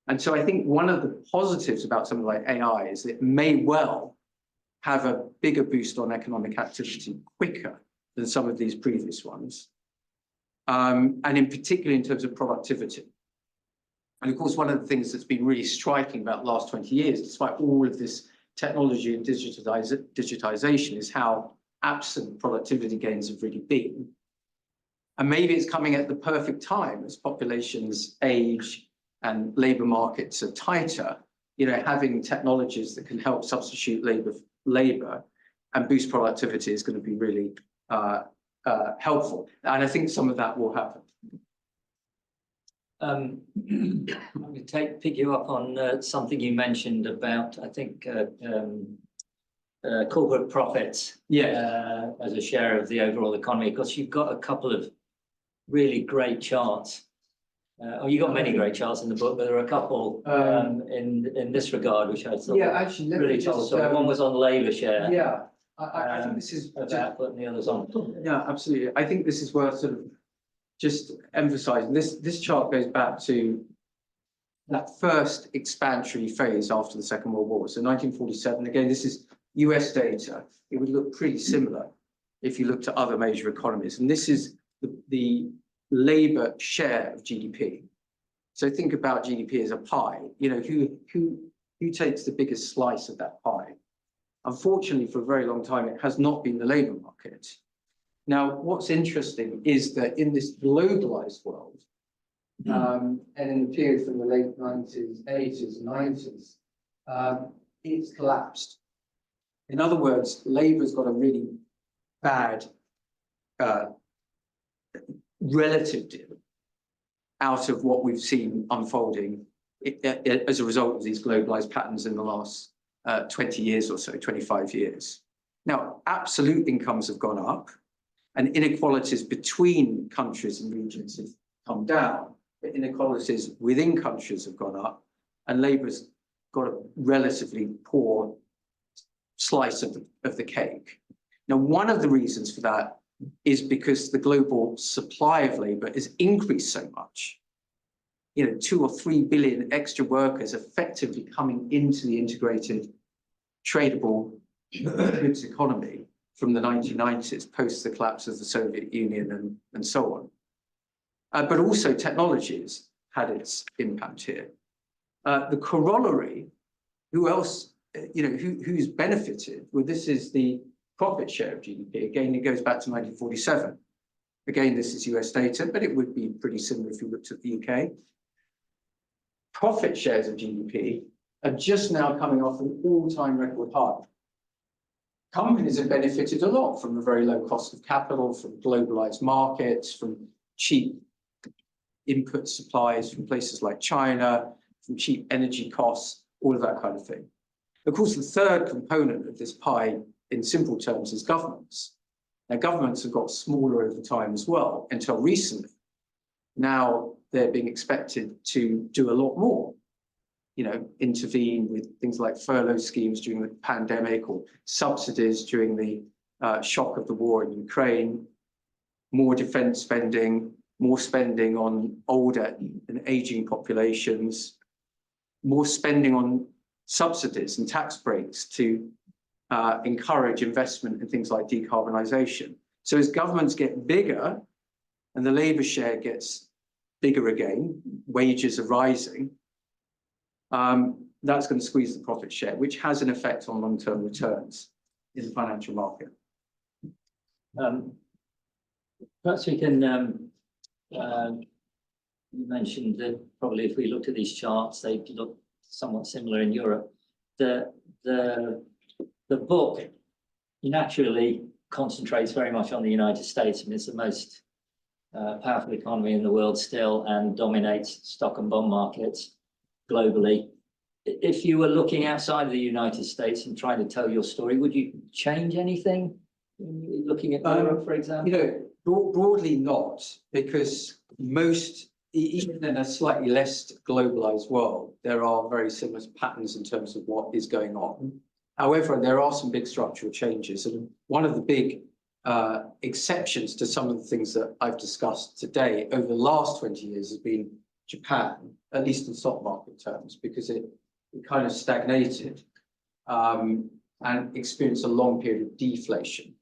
And so I think one of the positives about something like AI is it may well have a bigger boost on economic activity quicker than some of these previous ones. And in particular, in terms of productivity. And of course, one of the things that's been really striking about the last 20 years, despite all of this technology and digitization, is how absent productivity gains have really been. And maybe it's coming at the perfect time as populations age and labor markets are tighter, having technologies that can help substitute labor and boost productivity is going to be really helpful. And I think some of that will happen. I'm going to pick you up on something you mentioned about, I think, corporate profits as a share of the overall economy. Because you've got a couple of really great charts. You've got many great charts in the book, but there are a couple in this regard, which I thought actually, really told us. One was on labour share. Yeah, I think this is about putting the others on. Yeah, absolutely. I think this is worth sort of just emphasizing. This chart goes back to that first expansionary phase after the Second World War. So 1947, again, this is US data. It would look pretty similar if you looked at other major economies. And this is the labor share of GDP. So think about GDP as a pie. Who takes the biggest slice of that pie? Unfortunately, for a very long time, it has not been the labor market. Now, what's interesting is that in this globalized world, and in the period from the late 90s, 80s, 90s, it's collapsed. In other words, labor's got a really bad relative deal out of what we've seen unfolding as a result of these globalized patterns in the last 20 years or so, 25 years. Now, absolute incomes have gone up, and inequalities between countries and regions have come down, but inequalities within countries have gone up, and labor's got a relatively poor slice of the cake. Now, one of the reasons for that is because the global supply of labor has increased so much. 2 or 3 billion extra workers effectively coming into the integrated tradable goods economy from the 1990s, post the collapse of the Soviet Union and so on. But also technologies had its impact here. The corollary, who else who's benefited? Well, this is the profit share of GDP. Again, it goes back to 1947. Again, this is US data, but it would be pretty similar if you looked at the UK. Profit shares of GDP are just now coming off an all-time record high. Companies have benefited a lot from a very low cost of capital, from globalized markets, from cheap input supplies from places like China, from cheap energy costs, all of that kind of thing. Of course, the third component of this pie, in simple terms, is governments. Now, governments have got smaller over time as well, until recently. Now they're being expected to do a lot more, intervene with things like furlough schemes during the pandemic or subsidies during the shock of the war in Ukraine, more defense spending, more spending on older and aging populations, more spending on subsidies and tax breaks to encourage investment in things like decarbonisation. So as governments get bigger and the labour share gets bigger again, wages are rising, that's going to squeeze the profit share, which has an effect on long-term returns in the financial market. Perhaps we can, you mentioned that probably if we looked at these charts, they look somewhat similar in Europe. The book naturally concentrates very much on the United States. I mean, it's the most powerful economy in the world still and dominates stock and bond markets globally. If you were looking outside of the United States and trying to tell your story, would you change anything? Looking at Europe, for example? Broadly not, because even in a slightly less globalized world, there are very similar patterns in terms of what is going on. However, there are some big structural changes. And one of the big exceptions to some of the things that I've discussed today over the last 20 years has been Japan, at least in stock market terms, because it kind of stagnated and experienced a long period of deflation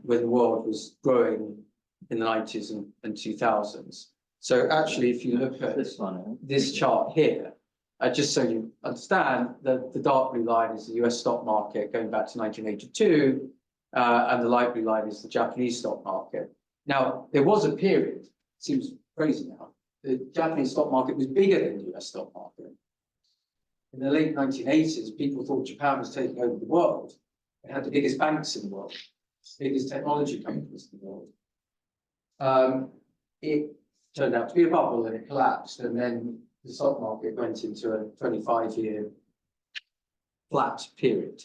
when the world was growing in the 90s and 2000s. So actually, if you look at this chart here, just so you understand, the dark blue line is the US stock market going back to 1982, and the light blue line is the Japanese stock market. Now, there was a period, seems crazy now, the Japanese stock market was bigger than the US stock market. In the late 1980s, people thought Japan was taking over the world. It had the biggest banks in the world, biggest technology companies in the world. It turned out to be a bubble and it collapsed, and then the stock market went into a 25-year flat period.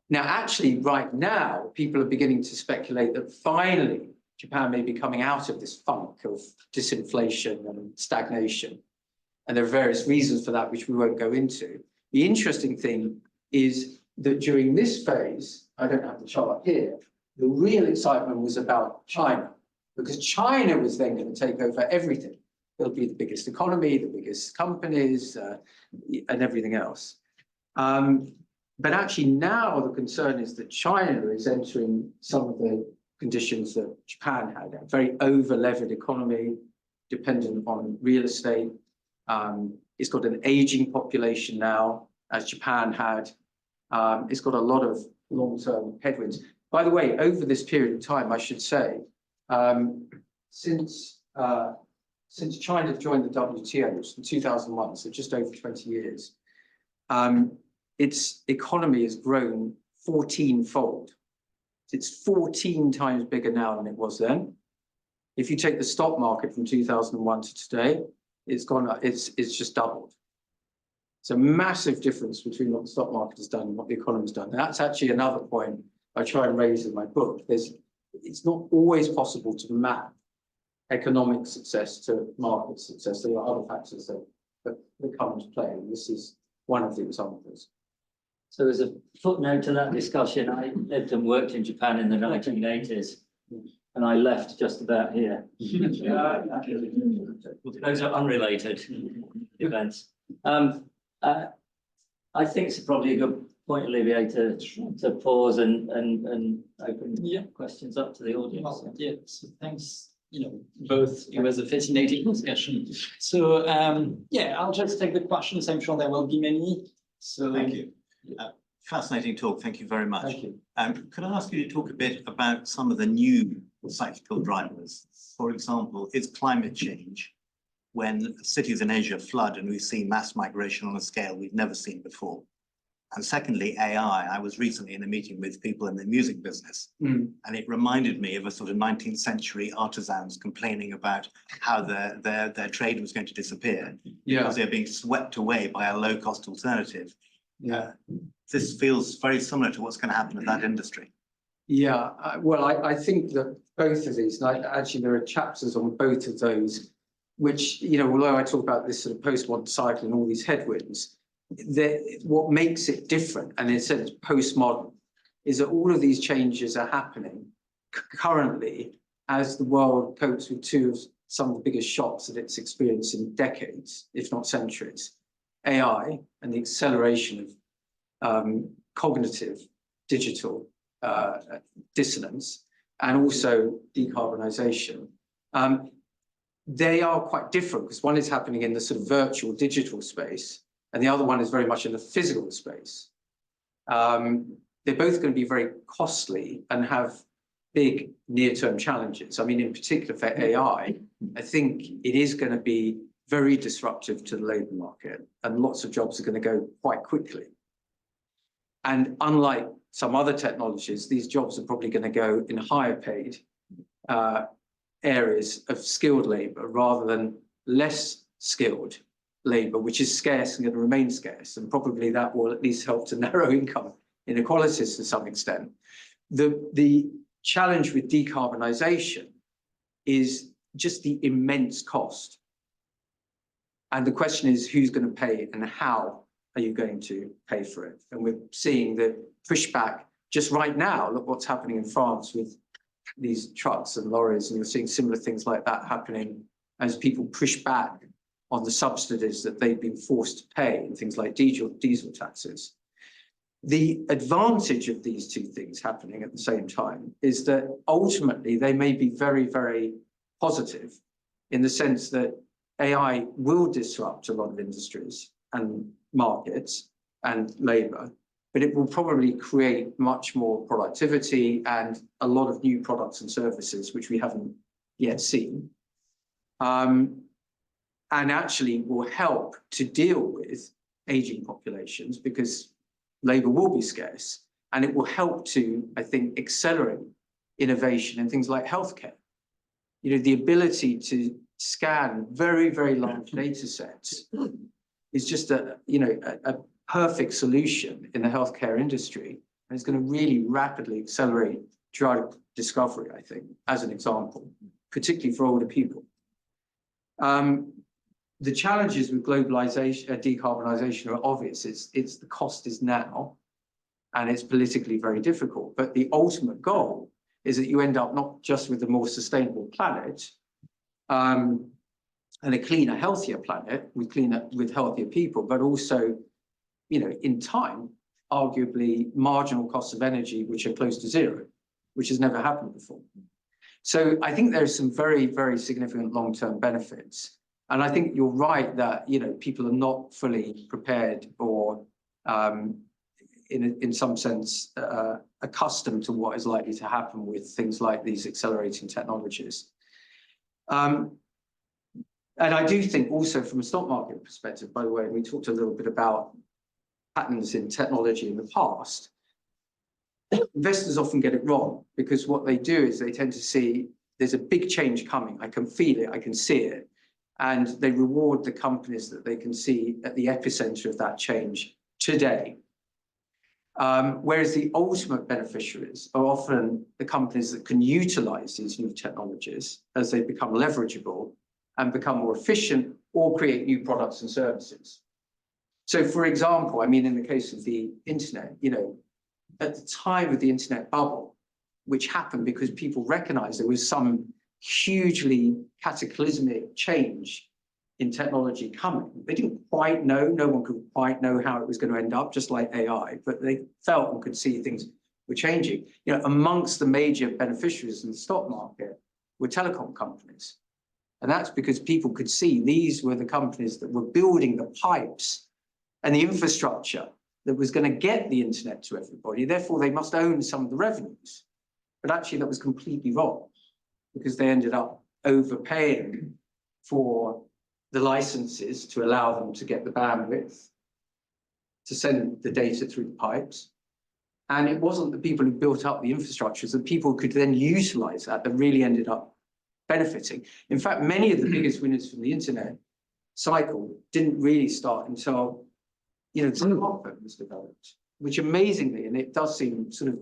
Now, actually, right now, people are beginning to speculate that finally Japan may be coming out of this funk of disinflation and stagnation. And there are various reasons for that, which we won't go into. The interesting thing is that during this phase, I don't have the chart here, the real excitement was about China, because China was then going to take over everything. It'll be the biggest economy, the biggest companies, and everything else. But actually now the concern is that China is entering some of the conditions that Japan had, a very over-levered economy, dependent on real estate. It's got an aging population now, as Japan had. It's got a lot of long-term headwinds. By the way, over this period of time, I should say, since China joined the WTO, which was in 2001, so just over 20 years, its economy has grown 14-fold. It's 14 times bigger now than it was then. If you take the stock market from 2001 to today, it's gone up, it's just doubled. It's a massive difference between what the stock market has done and what the economy has done. And that's actually another point I try and raise in my book. It's not always possible to map economic success to market success. There are other factors that come into play, and this is one of the examples. So as a footnote to that discussion, I lived and worked in Japan in the 1980s, and I left just about here. Those are unrelated events. I think it's probably a good point, Olivier, to pause and open questions up to the audience. Well, yeah, so thanks, both. It was a fascinating discussion. So yeah, I'll just take the questions. I'm sure there will be many. So thank you. Fascinating talk. Thank you very much. Thank you. Could I ask you to talk a bit about some of the new cyclical drivers? For example, is climate change, when cities in Asia flood and we see mass migration on a scale we've never seen before. And secondly, AI. I was recently in a meeting with people in the music business, and it reminded me of a sort of 19th century artisans complaining about how their trade was going to disappear because they're being swept away by a low-cost alternative. This feels very similar to what's going to happen in that industry. Yeah, well, I think that both of these, and actually there are chapters on both of those, which, you know, although I talk about this sort of postmodern cycle and all these headwinds, what makes it different, and it says postmodern, is that all of these changes are happening currently as the world copes with two of some of the biggest shocks that it's experienced in decades, if not centuries. AI and the acceleration of cognitive digital dissonance, and also decarbonisation. They are quite different because one is happening in the sort of virtual digital space, and the other one is very much in the physical space. They're both going to be very costly and have big near-term challenges. I mean, in particular for AI, I think it is going to be very disruptive to the labour market, and lots of jobs are going to go quite quickly. And unlike some other technologies, these jobs are probably going to go in higher paid areas of skilled labour rather than less skilled labour, which is scarce and going to remain scarce. And probably that will at least help to narrow income inequalities to some extent. The challenge with decarbonisation is just the immense cost. And the question is, who's going to pay and how are you going to pay for it? And we're seeing the pushback just right now. Look what's happening in France with these trucks and lorries, and you're seeing similar things like that happening as people push back on the subsidies that they've been forced to pay in things like diesel taxes. The advantage of these two things happening at the same time is that ultimately they may be very, very positive in the sense that AI will disrupt a lot of industries and markets and labour, but it will probably create much more productivity and a lot of new products and services which we haven't yet seen. And actually will help to deal with ageing populations because labour will be scarce, and it will help to, I think, accelerate innovation in things like healthcare. You know, the ability to scan very, very large data sets is just a perfect solution in the healthcare industry, and it's going to really rapidly accelerate drug discovery, I think, as an example, particularly for older people. The challenges with globalization, decarbonisation are obvious. It's the cost is now, and it's politically very difficult. But the ultimate goal is that you end up not just with a more sustainable planet, and a cleaner, healthier planet with healthier people, but also, you know, in time, arguably marginal costs of energy which are close to zero, which has never happened before. So I think there's some very, very significant long-term benefits. And I think you're right that, you know, people are not fully prepared or in some sense accustomed to what is likely to happen with things like these accelerating technologies. And I do think also from a stock market perspective, by the way, we talked a little bit about patterns in technology in the past. Investors often get it wrong because what they do is they tend to see there's a big change coming. I can feel it, I can see it. And they reward the companies that they can see at the epicenter of that change today. Whereas the ultimate beneficiaries are often the companies that can utilize these new technologies as they become leverageable and become more efficient or create new products and services. So for example, I mean, in the case of the internet, you know, at the time of the internet bubble, which happened because people recognized there was some hugely cataclysmic change in technology coming. They didn't quite know, no one could quite know how it was going to end up, just like AI, but they felt and could see things were changing. You know, amongst the major beneficiaries in the stock market were telecom companies. And that's because people could see these were the companies that were building the pipes and the infrastructure that was going to get the internet to everybody. Therefore, they must own some of the revenues. But actually, that was completely wrong because they ended up overpaying for the licenses to allow them to get the bandwidth to send the data through the pipes. And it wasn't the people who built up the infrastructures, the people who could then utilize that really ended up benefiting. In fact, many of the biggest winners from the internet cycle didn't really start until, the smartphone was developed, which amazingly, and it does seem sort of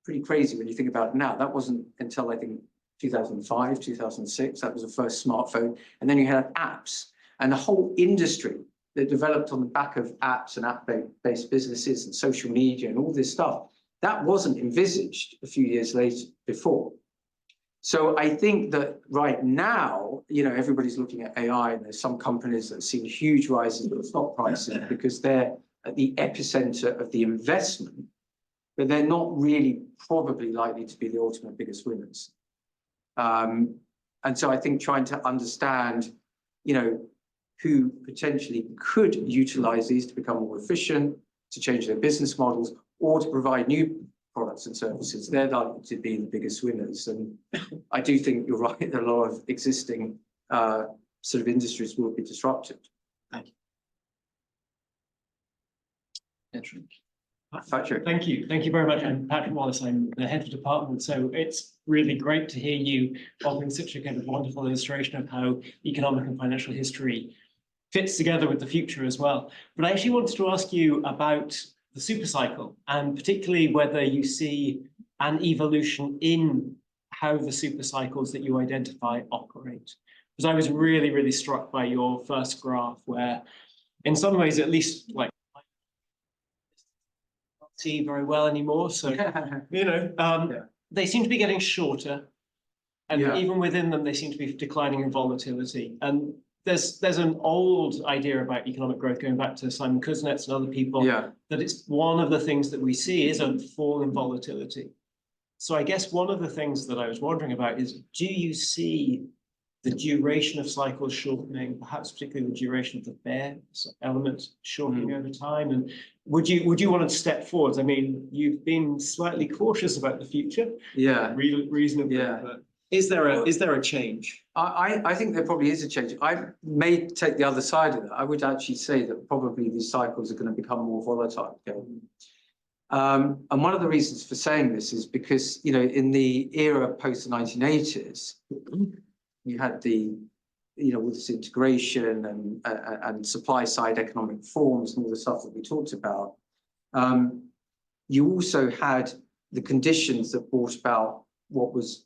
pretty crazy when you think about it now, that wasn't until I think 2005, 2006, that was the first smartphone. And then you had apps and the whole industry that developed on the back of apps and app-based businesses and social media and all this stuff. That wasn't envisaged a few years later before. So I think that right now, everybody's looking at AI, and there's some companies that have seen huge rises in stock prices because they're at the epicenter of the investment, but they're not really probably likely to be the ultimate biggest winners. And so I think trying to understand, who potentially could utilize these to become more efficient, to change their business models, or to provide new products and services, they're likely to be the biggest winners. And I do think you're right that a lot of existing sort of industries will be disrupted. Thank you. Patrick. Thank you. Thank you very much. I'm Patrick Wallace. I'm the head of department. So it's really great to hear you offering such a kind of wonderful illustration of how economic and financial history fits together with the future as well. But I actually wanted to ask you about the super cycle, and particularly whether you see an evolution in how the super cycles that you identify operate. Because I was really, really struck by your first graph where, in some ways, at least like, not see very well anymore. So, they seem to be getting shorter. And even within them, they seem to be declining in volatility. And there's an old idea about economic growth going back to Simon Kuznets and other people, that it's one of the things that we see is a fall in volatility. So I guess one of the things that I was wondering about is, do you see the duration of cycles shortening, perhaps particularly the duration of the bear element shortening over time? And would you want to step forwards? I mean, you've been slightly cautious about the future. Reasonably. But is there a change? I think there probably is a change. I may take the other side of that. I would actually say that probably these cycles are going to become more volatile. And one of the reasons for saying this is because, in the era post the 1980s, you had all this integration and supply side economic reforms and all the stuff that we talked about. You also had the conditions that brought about what was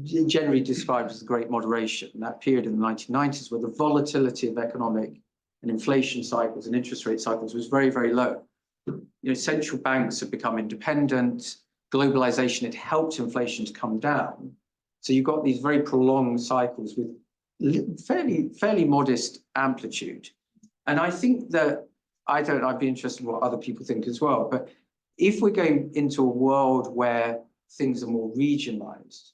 generally described as the Great Moderation, that period in the 1990s where the volatility of economic and inflation cycles and interest rate cycles was very, very low. Central banks have become independent, globalization had helped inflation to come down. So you've got these very prolonged cycles with fairly modest amplitude. And I think that, I'd be interested in what other people think as well, but if we're going into a world where things are more regionalized,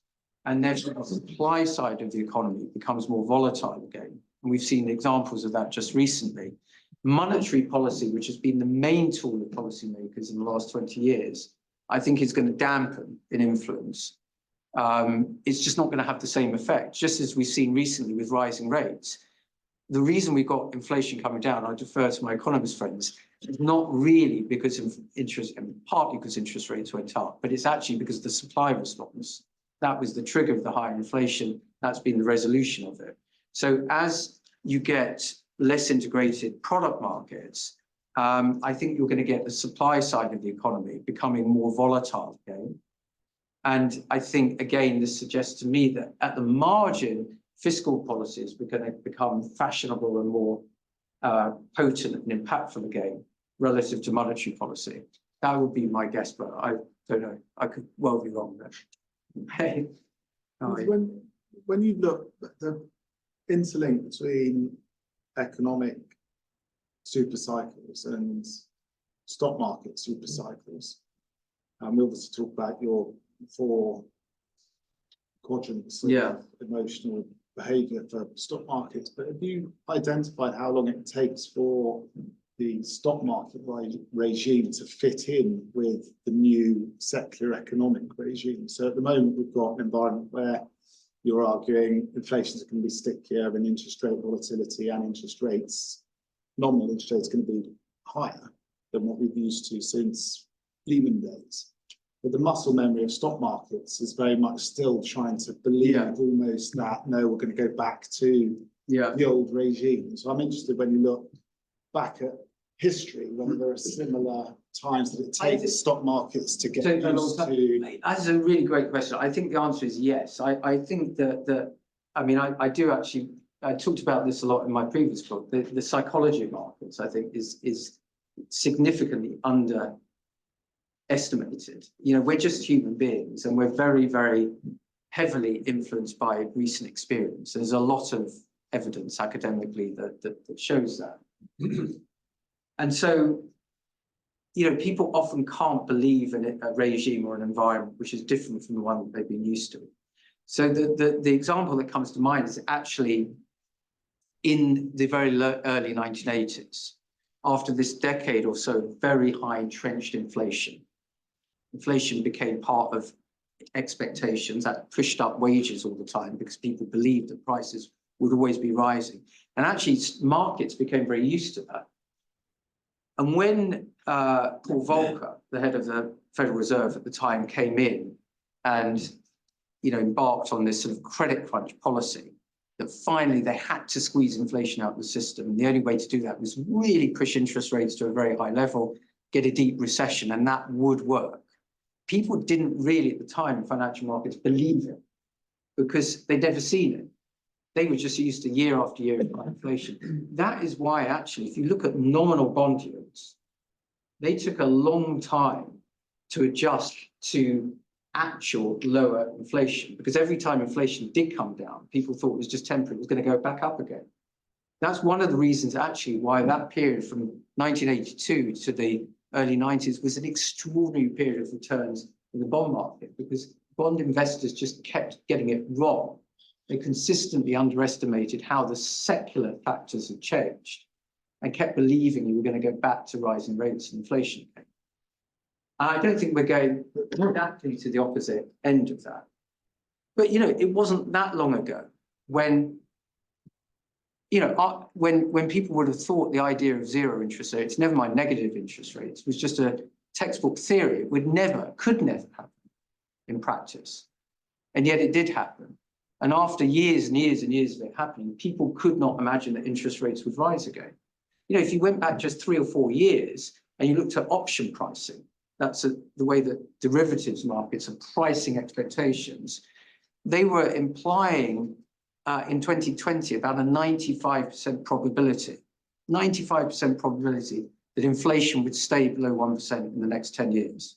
and therefore the supply side of the economy becomes more volatile again, and we've seen examples of that just recently, monetary policy, which has been the main tool of policymakers in the last 20 years, I think is going to dampen in influence. It's just not going to have the same effect, just as we've seen recently with rising rates. The reason we've got inflation coming down, I defer to my economist friends, is not really because of interest, and partly because interest rates went up, but it's actually because of the supply response. That was the trigger of the higher inflation. That's been the resolution of it. So as you get less integrated product markets, I think you're going to get the supply side of the economy becoming more volatile again. And I think, again, this suggests to me that at the margin, fiscal policies are going to become fashionable and more potent and impactful again relative to monetary policy. That would be my guess, but I don't know. I could well be wrong there. Hey. When you look at the interlink between economic super cycles and stock market super cycles, we obviously talk about your 4 quadrants of emotional behavior for stock markets, but have you identified how long it takes for the stock market regime to fit in with the new secular economic regime. So at the moment, we've got an environment where you're arguing inflation is going to be stickier and interest rate volatility and interest rates, nominal interest rates, going to be higher than what we've used to since Lehman days. But the muscle memory of stock markets is very much still trying to believe almost that, no, we're going to go back to the old regime. So I'm interested when you look back at history, whether there are similar times that it takes stock markets to get used to. That's a really great question. I think the answer is yes. I think that I mean, I do actually, I talked about this a lot in my previous book. The psychology of markets, I think, is significantly underestimated. You know, we're just human beings, and we're very, very heavily influenced by recent experience. There's a lot of evidence academically that shows that. And so, you know, people often can't believe in a regime or an environment which is different from the one that they've been used to. So the example that comes to mind is actually in the very early 1980s, after this decade or so of very high entrenched inflation. Inflation became part of expectations that pushed up wages all the time because people believed that prices would always be rising. And actually markets became very used to that. And when Paul Volcker, the head of the Federal Reserve at the time, came in and, you know, embarked on this sort of credit crunch policy, that finally they had to squeeze inflation out of the system. And the only way to do that was really push interest rates to a very high level, get a deep recession, and that would work. People didn't really at the time in financial markets believe it because they'd never seen it. They were just used to year after year of inflation. That is why, actually, if you look at nominal bond yields, they took a long time to adjust to actual lower inflation, because every time inflation did come down, people thought it was just temporary, it was going to go back up again. That's one of the reasons, actually, why that period from 1982 to the early 90s was an extraordinary period of returns in the bond market, because bond investors just kept getting it wrong. They consistently underestimated how the secular factors had changed and kept believing you were going to go back to rising rates and inflation. I don't think we're going exactly to the opposite end of that. But, you know, it wasn't that long ago when, you know, when people would have thought the idea of zero interest rates, never mind negative interest rates, was just a textbook theory. It would never, could never happen in practice. And yet it did happen. And after years and years and years of it happening, people could not imagine that interest rates would rise again. You know, if you went back just 3 or 4 years and you looked at option pricing, that's the way that derivatives markets are pricing expectations, they were implying in 2020 about a 95% probability, 95% probability that inflation would stay below 1% in the next 10 years.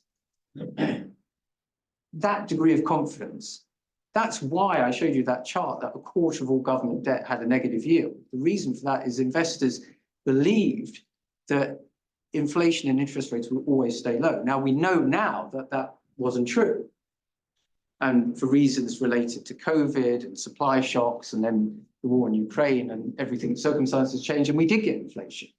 That degree of confidence, that's why I showed you that chart that a quarter of all government debt had a negative yield. The reason for that is investors believed that inflation and interest rates will always stay low. Now, we know now that that wasn't true. And for reasons related to COVID and supply shocks and then the war in Ukraine and everything, circumstances changed and we did get inflation.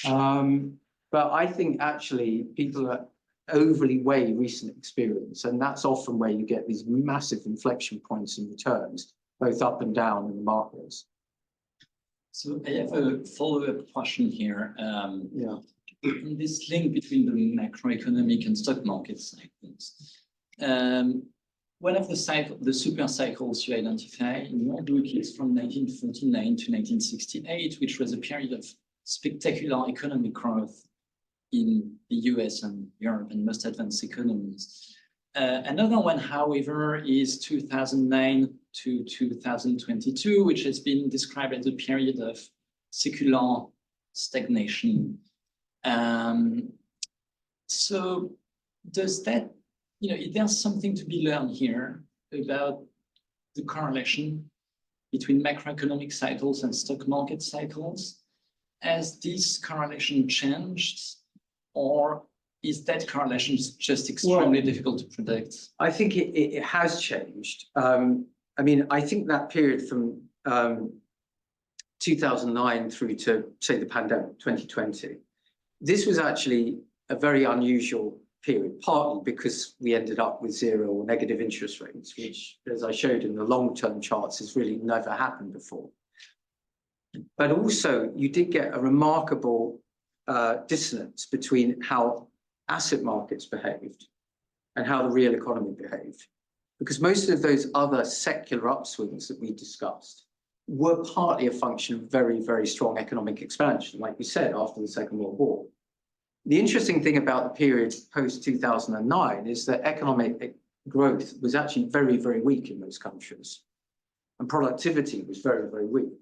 But I think actually people are overly weigh recent experience, and that's often where you get these massive inflection points in returns, both up and down in the markets. So I have a follow-up question here. This link between the macroeconomic and stock market cycles. One of the super cycles you identify in your book is from 1949 to 1968, which was a period of spectacular economic growth in the US and Europe and most advanced economies. Another one, however, is 2009 to 2022, which has been described as a period of secular stagnation. So does that, you know, is there something to be learned here about the correlation between macroeconomic cycles and stock market cycles? Has this correlation changed, or is that correlation just extremely difficult to predict? I think it has changed. I mean, I think that period from 2009 through to, say, the pandemic, 2020, this was actually a very unusual period, partly because we ended up with zero or negative interest rates, which, as I showed in the long-term charts, has really never happened before. But also, you did get a remarkable dissonance between how asset markets behaved and how the real economy behaved. Because most of those other secular upswings that we discussed were partly a function of very, very strong economic expansion, like we said, after the Second World War. The interesting thing about the period post-2009 is that economic growth was actually very, very weak in those countries, and productivity was very, very weak.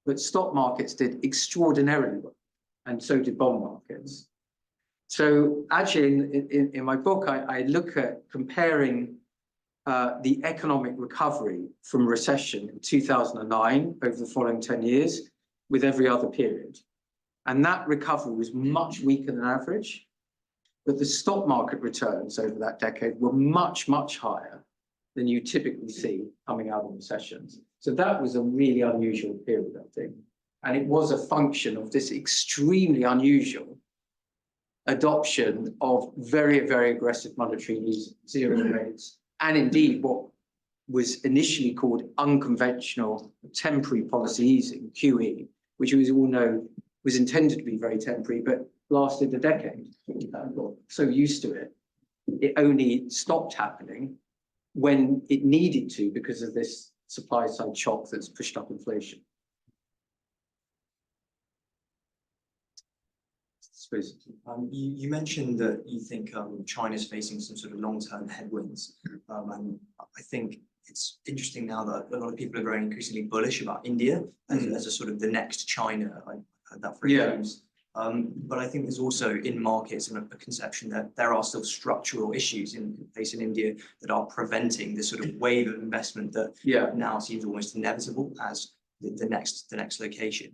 But stock markets did extraordinarily well, and so did bond markets. So actually, in my book, I look at comparing the economic recovery from recession in 2009 over the following 10 years with every other period. And that recovery was much weaker than average, but the stock market returns over that decade were much, much higher than you typically see coming out of recessions. So that was a really unusual period, I think. And it was a function of this extremely unusual adoption of very, very aggressive monetary easing, zero rates, and indeed what was initially called unconventional temporary policy easing, QE, which we all know was intended to be very temporary, but lasted a decade. Got so used to it, it only stopped happening when it needed to because of this supply side shock that's pushed up inflation. You mentioned that you think China's facing some sort of long-term headwinds, and I think it's interesting now that a lot of people are growing increasingly bullish about India as a sort of the next China. I heard that phrase used. But I think there's also in markets a conception that there are still structural issues in place in India that are preventing the sort of wave of investment that now seems almost inevitable as the next location.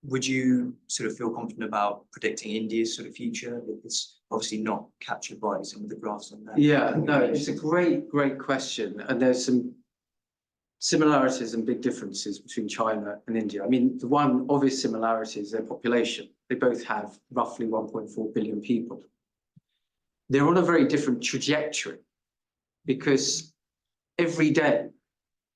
Would you sort of feel confident about predicting India's sort of future? It's obviously not captured by some of the graphs on there. Yeah, no, it's a great question. And there's some similarities and big differences between China and India. I mean, the one obvious similarity is their population. They both have roughly 1.4 billion people. They're on a very different trajectory because every day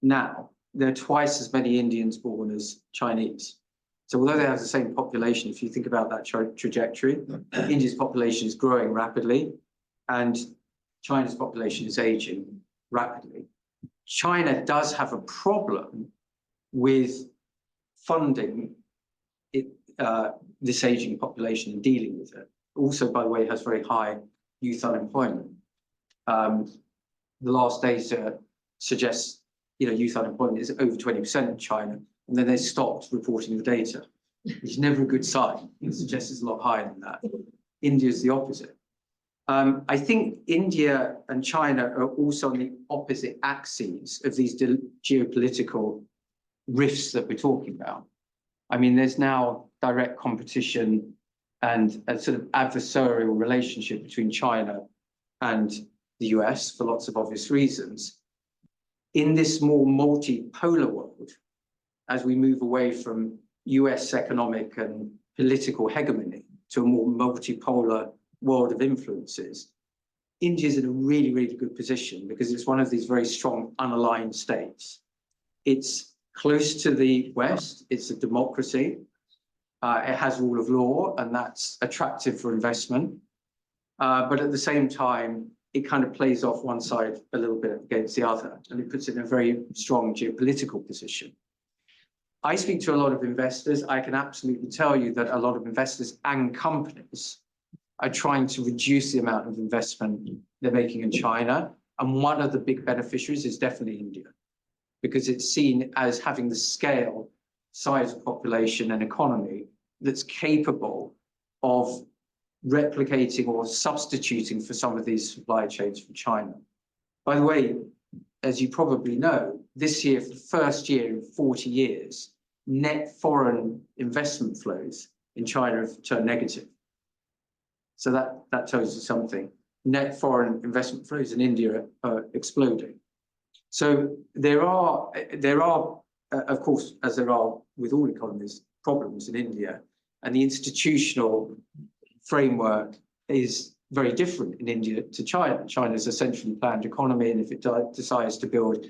now, there are twice as many Indians born as Chinese. So although they have the same population, if you think about that trajectory, India's population is growing rapidly and China's population is aging rapidly. China does have a problem with funding this aging population and dealing with it. Also, by the way, has very high youth unemployment. The last data suggests, youth unemployment is over 20% in China, and then they stopped reporting the data, which is never a good sign. It suggests it's a lot higher than that. India is the opposite. I think India and China are also on the opposite axes of these geopolitical rifts that we're talking about. I mean, there's now direct competition and a sort of adversarial relationship between China and the US for lots of obvious reasons. In this more multipolar world, as we move away from US economic and political hegemony to a more multipolar world of influences, India is in a really, really good position because it's one of these very strong unaligned states. It's close to the West, it's a democracy, it has rule of law, and that's attractive for investment. But at the same time, it kind of plays off one side a little bit against the other, and it puts it in a very strong geopolitical position. I speak to a lot of investors. I can absolutely tell you that a lot of investors and companies are trying to reduce the amount of investment they're making in China. And one of the big beneficiaries is definitely India, because it's seen as having the scale, size of population and economy that's capable of replicating or substituting for some of these supply chains from China. By the way, as you probably know, this year, for the first year in 40 years, net foreign investment flows in China have turned negative. So that tells you something. Net foreign investment flows in India are exploding. So there are of course, as there are with all economies, problems in India, and the institutional framework is very different in India to China. China is a centrally planned economy, and if it decides to build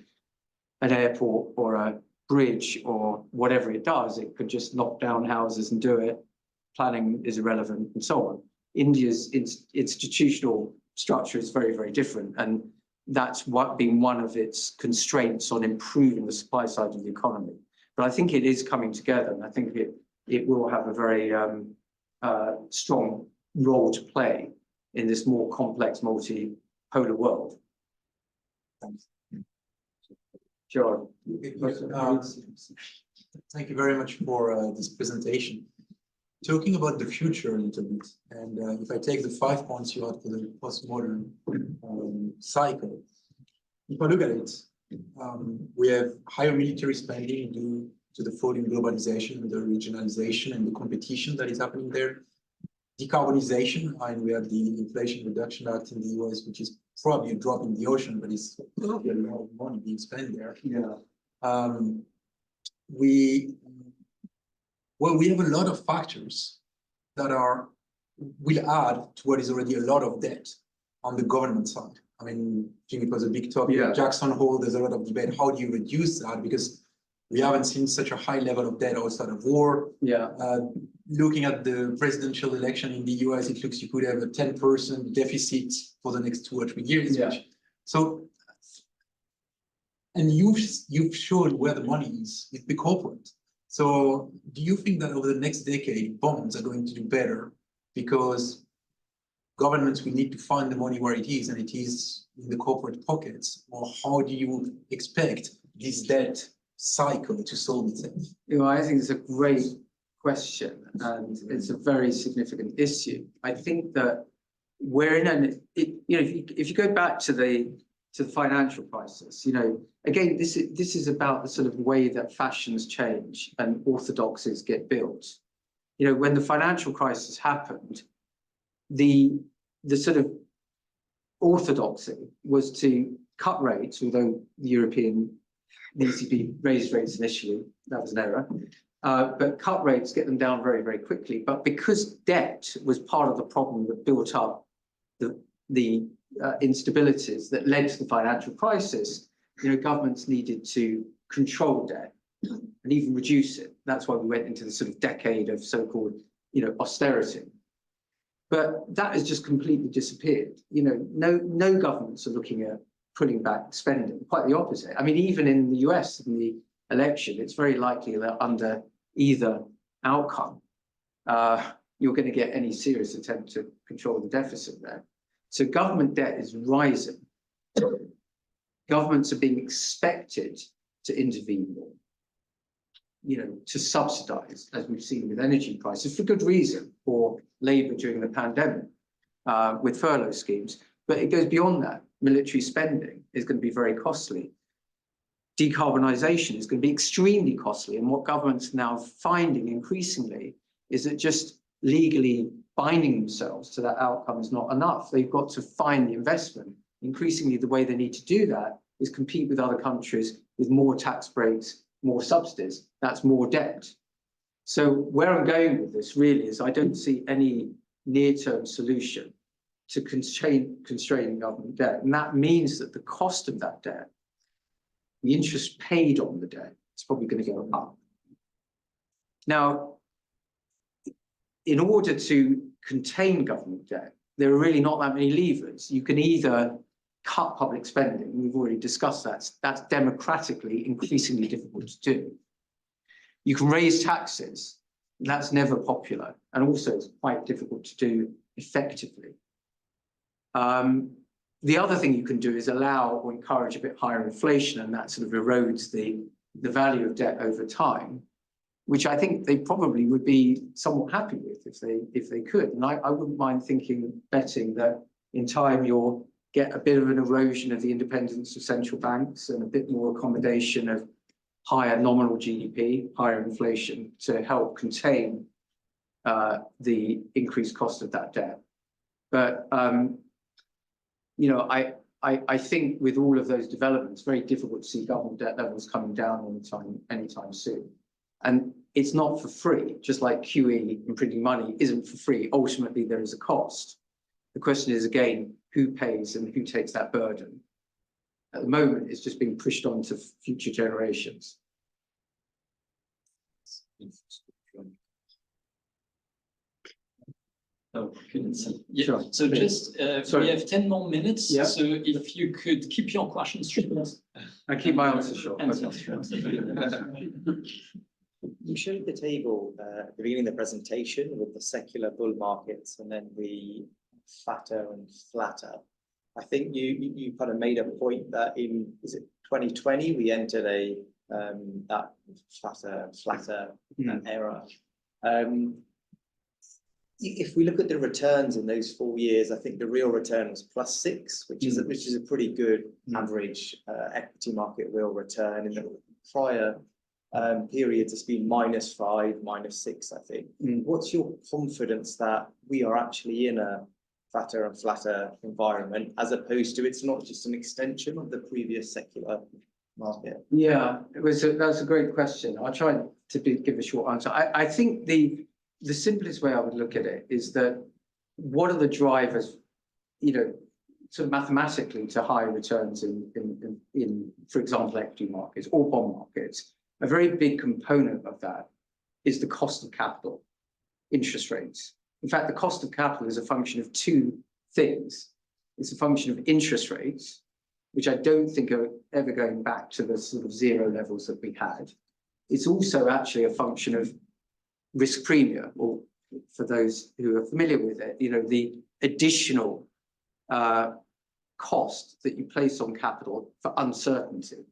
an airport or a bridge or whatever it does, it could just knock down houses and do it. Planning is irrelevant and so on. India's institutional structure is very, very different. And that's what been one of its constraints on improving the supply side of the economy. But I think it is coming together, and I think it will have a very strong role to play in this more complex multipolar world. Thanks. Sure. Thank you very much for this presentation. Talking about the future a little bit, and if I take the 5 points you had for the postmodern cycle, if I look at it, we have higher military spending due to the falling globalization and the regionalization and the competition that is happening there. Decarbonization, and we have the Inflation Reduction Act in the US, which is probably a drop in the ocean, but it's probably a lot of money being spent there. Yeah. We have a lot of factors that will add to what is already a lot of debt on the government side. I mean, I think it was a big topic. Yeah. Jackson Hole, there's a lot of debate. How do you reduce that? Because we haven't seen such a high level of debt outside of war. Yeah. Looking at the presidential election in the US, it looks you could have a 10% deficit for the next 2 or 3 years. Yeah. And you've shown where the money is with the corporate. So do you think that over the next decade, bonds are going to do better because governments will need to find the money where it is, and it is in the corporate pockets? Or how do you expect this debt cycle to solve itself? You know, I think it's a great question, and it's a very significant issue. I think that we're in if you go back to the financial crisis, again, this is about the sort of way that fashions change and orthodoxies get built. When the financial crisis happened, the sort of orthodoxy was to cut rates, although the ECB raised rates initially, that was an error, but cut rates, get them down very, very quickly. But because debt was part of the problem that built up the instabilities that led to the financial crisis, governments needed to control debt and even reduce it. That's why we went into the sort of decade of so-called, austerity. But that has just completely disappeared. No governments are looking at pulling back spending. Quite the opposite. I mean, even in the US, in the election, it's very likely that under either outcome, you're going to get any serious attempt to control the deficit there. So government debt is rising. Governments are being expected to intervene more, to subsidize, as we've seen with energy prices, for good reason, for labor during the pandemic, with furlough schemes. But it goes beyond that. Military spending is going to be very costly. Decarbonisation is going to be extremely costly. And what governments are now finding increasingly is that just legally binding themselves to that outcome is not enough. They've got to find the investment. Increasingly, the way they need to do that is compete with other countries with more tax breaks, more subsidies. That's more debt. So where I'm going with this really is I don't see any near-term solution to constraining government debt. And that means that the cost of that debt, the interest paid on the debt, is probably going to go up. Now, in order to contain government debt, there are really not that many levers. You can either cut public spending, we've already discussed that. That's democratically increasingly difficult to do. You can raise taxes, that's never popular, and also it's quite difficult to do effectively. The other thing you can do is allow or encourage a bit higher inflation, and that sort of erodes the value of debt over time, which I think they probably would be somewhat happy with if they could. And I wouldn't mind betting that in time you'll get a bit of an erosion of the independence of central banks and a bit more accommodation of higher nominal GDP, higher inflation to help contain the increased cost of that debt. But I think with all of those developments, very difficult to see government debt levels coming down anytime soon. And it's not for free, just like QE and printing money isn't for free. Ultimately, there is a cost. The question is, again, who pays and who takes that burden? At the moment, it's just being pushed on to future generations. Oh, goodness. Yeah, Sure. so just, Sorry. we have 10 more minutes. Yeah. So if you could keep your questions short. I keep my answers short. Answers short. You showed the table at the beginning of the presentation with the secular bull markets and then the fatter and flatter. I think you kind of made a point that in, is it 2020, we entered a that flatter era. If we look at the returns in those 4 years, I think the real return was +6, which is a pretty good average equity market real return. In the prior periods, it's been -5, -6, I think. What's your confidence that we are actually in a fatter and flatter environment, as opposed to it's not just an extension of the previous secular market? Yeah, that's a great question. I'll try to give a short answer. I think the simplest way I would look at it is that what are the drivers, sort of mathematically, to higher returns in, for example, equity markets or bond markets? A very big component of that is the cost of capital, interest rates. In fact, the cost of capital is a function of two things. It's a function of interest rates, which I don't think are ever going back to the sort of zero levels that we had. It's also actually a function of risk premium, or for those who are familiar with it, the additional cost that you place on capital for uncertainty,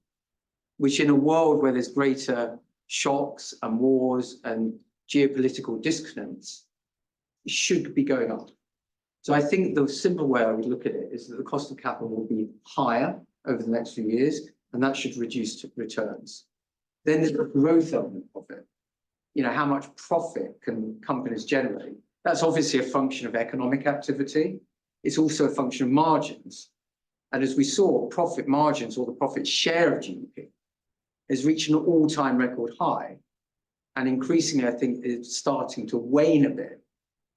which in a world where there's greater shocks and wars and geopolitical disconnects, should be going up. So I think the simple way I would look at it is that the cost of capital will be higher over the next few years, and that should reduce returns. Then there's the growth element of it. How much profit can companies generate? That's obviously a function of economic activity. It's also a function of margins. And as we saw, profit margins, or the profit share of GDP, has reached an all-time record high. And increasingly, I think it's starting to wane a bit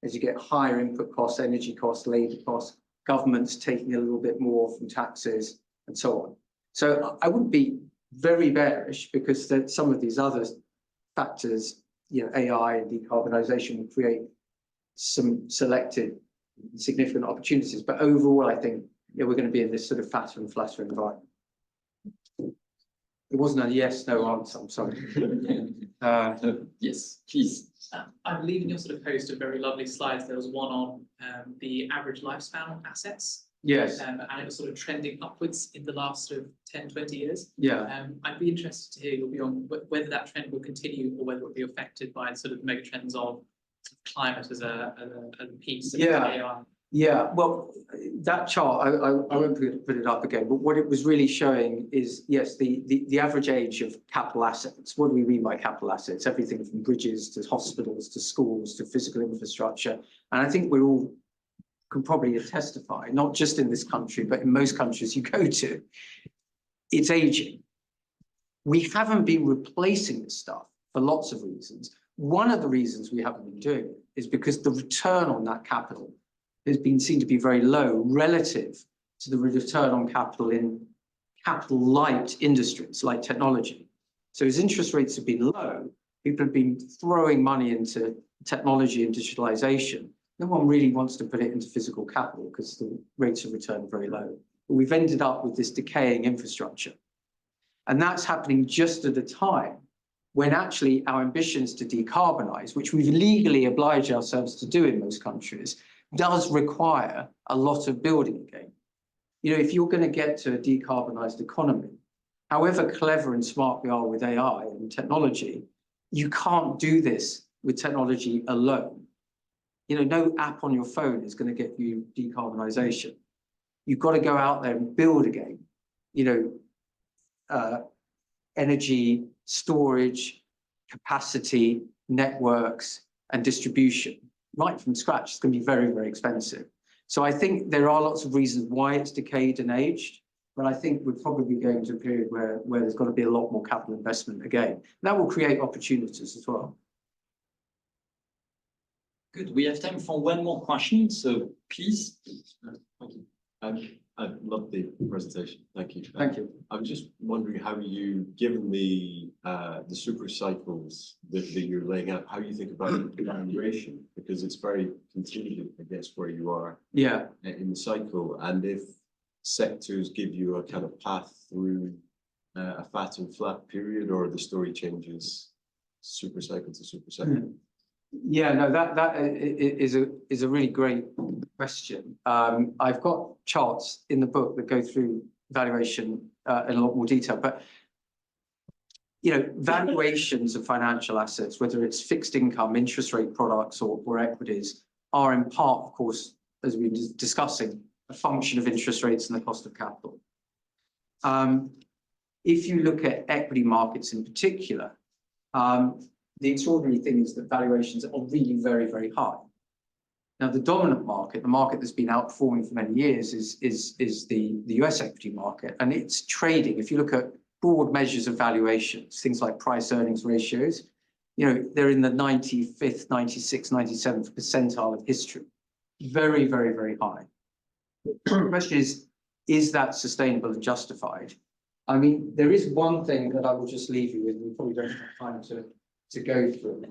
as you get higher input costs, energy costs, labor costs, governments taking a little bit more from taxes, and so on. So I wouldn't be very bearish, because some of these other factors, AI and decarbonisation, will create some selected significant opportunities. But overall, I think we're going to be in this sort of fatter and flatter environment. It wasn't a yes/no answer. I'm sorry. Yes, please. I believe in your sort of post of very lovely slides, there was one on the average lifespan of assets. Yes. And it was sort of trending upwards in the last sort of 10, 20 years. Yeah. I'd be interested to hear your view on whether that trend will continue, or whether it will be affected by sort of mega trends of climate as a piece of AI. Yeah, well, that chart, I won't put it up again, but what it was really showing is, yes, the average age of capital assets. What do we mean by capital assets? Everything from bridges to hospitals to schools to physical infrastructure. And I think we all can probably testify, not just in this country, but in most countries you go to, it's aging. We haven't been replacing this stuff for lots of reasons. One of the reasons we haven't been doing it is because the return on that capital has been seen to be very low relative to the return on capital in capital light industries like technology. So as interest rates have been low, people have been throwing money into technology and digitalization. No one really wants to put it into physical capital because the rates of return are very low. But we've ended up with this decaying infrastructure. And that's happening just at a time when actually our ambitions to decarbonize, which we've legally obliged ourselves to do in most countries, does require a lot of building again. If you're going to get to a decarbonized economy, however clever and smart we are with AI and technology, you can't do this with technology alone. No app on your phone is going to get you decarbonization. You've got to go out there and build again. Energy, storage, capacity, networks, and distribution. Right from scratch, it's going to be very, very expensive. So I think there are lots of reasons why it's decayed and aged, but I think we're probably going to a period where there's got to be a lot more capital investment again. That will create opportunities as well. Good. We have time for one more question, so please. Thank you. I love the presentation. Thank you. Thank you. I was just wondering how you, given the super cycles that you're laying out, how you think about valuation, because it's very contingent, I guess, where you are in the cycle, and if sectors give you a kind of path through a fat and flat period, or the story changes super cycle to super cycle. Yeah, no, that is a really great question. I've got charts in the book that go through valuation in a lot more detail, but valuations of financial assets, whether it's fixed income, interest rate products, or equities, are in part, of course, as we've been discussing, a function of interest rates and the cost of capital. If you look at equity markets in particular, the extraordinary thing is that valuations are really very, very high. Now, the dominant market, the market that's been outperforming for many years, is the US equity market, and it's trading. If you look at broad measures of valuations, things like price earnings ratios, they're in the 95th, 96th, 97th percentile of history. Very, very, very high. The question is that sustainable and justified? I mean, there is one thing that I will just leave you with. We probably don't have time to go through,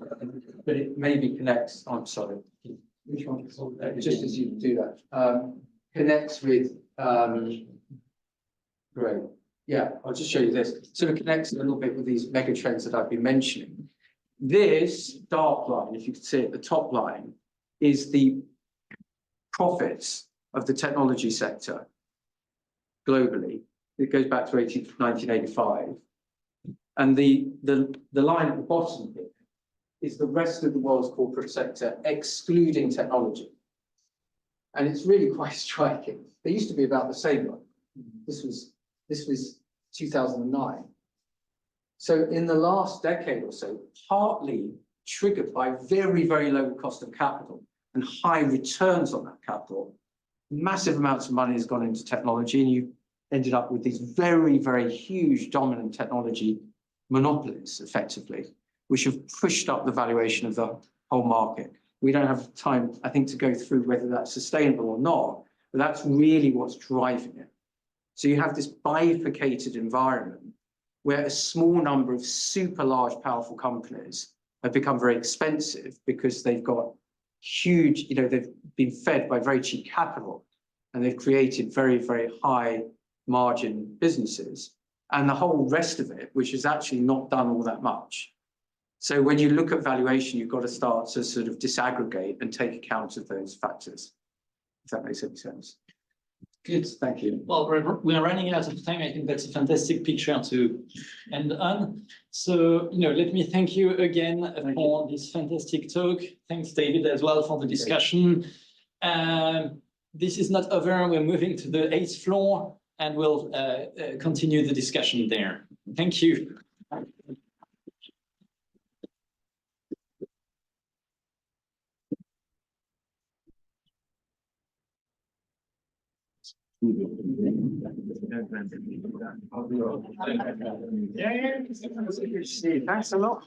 but it maybe connects. I'm sorry. Which one? Just as you do that, connects with. Great. Yeah, I'll just show you this. So it connects a little bit with these mega trends that I've been mentioning. This dark line, if you can see it, the top line, is the profits of the technology sector globally. It goes back to 1985. And the line at the bottom here is the rest of the world's corporate sector, excluding technology. And it's really quite striking. They used to be about the same one. This was 2009. So in the last decade or so, partly triggered by very, very low cost of capital and high returns on that capital, massive amounts of money has gone into technology, and you ended up with these very, very huge dominant technology monopolies, effectively, which have pushed up the valuation of the whole market. We don't have time, I think, to go through whether that's sustainable or not, but that's really what's driving it. So you have this bifurcated environment where a small number of super large, powerful companies have become very expensive because they've got huge, they've been fed by very cheap capital, and they've created very, very high margin businesses. And the whole rest of it, which has actually not done all that much. So when you look at valuation, you've got to start to sort of disaggregate and take account of those factors, if that makes any sense. Good. Thank you. Well, we're running out of time. I think that's a fantastic picture to end on. So, let me thank you again for this fantastic talk. Thanks, David, as well for the discussion. This is not over. We're moving to the 8th floor, and we'll continue the discussion there. Thank you. Thanks a lot.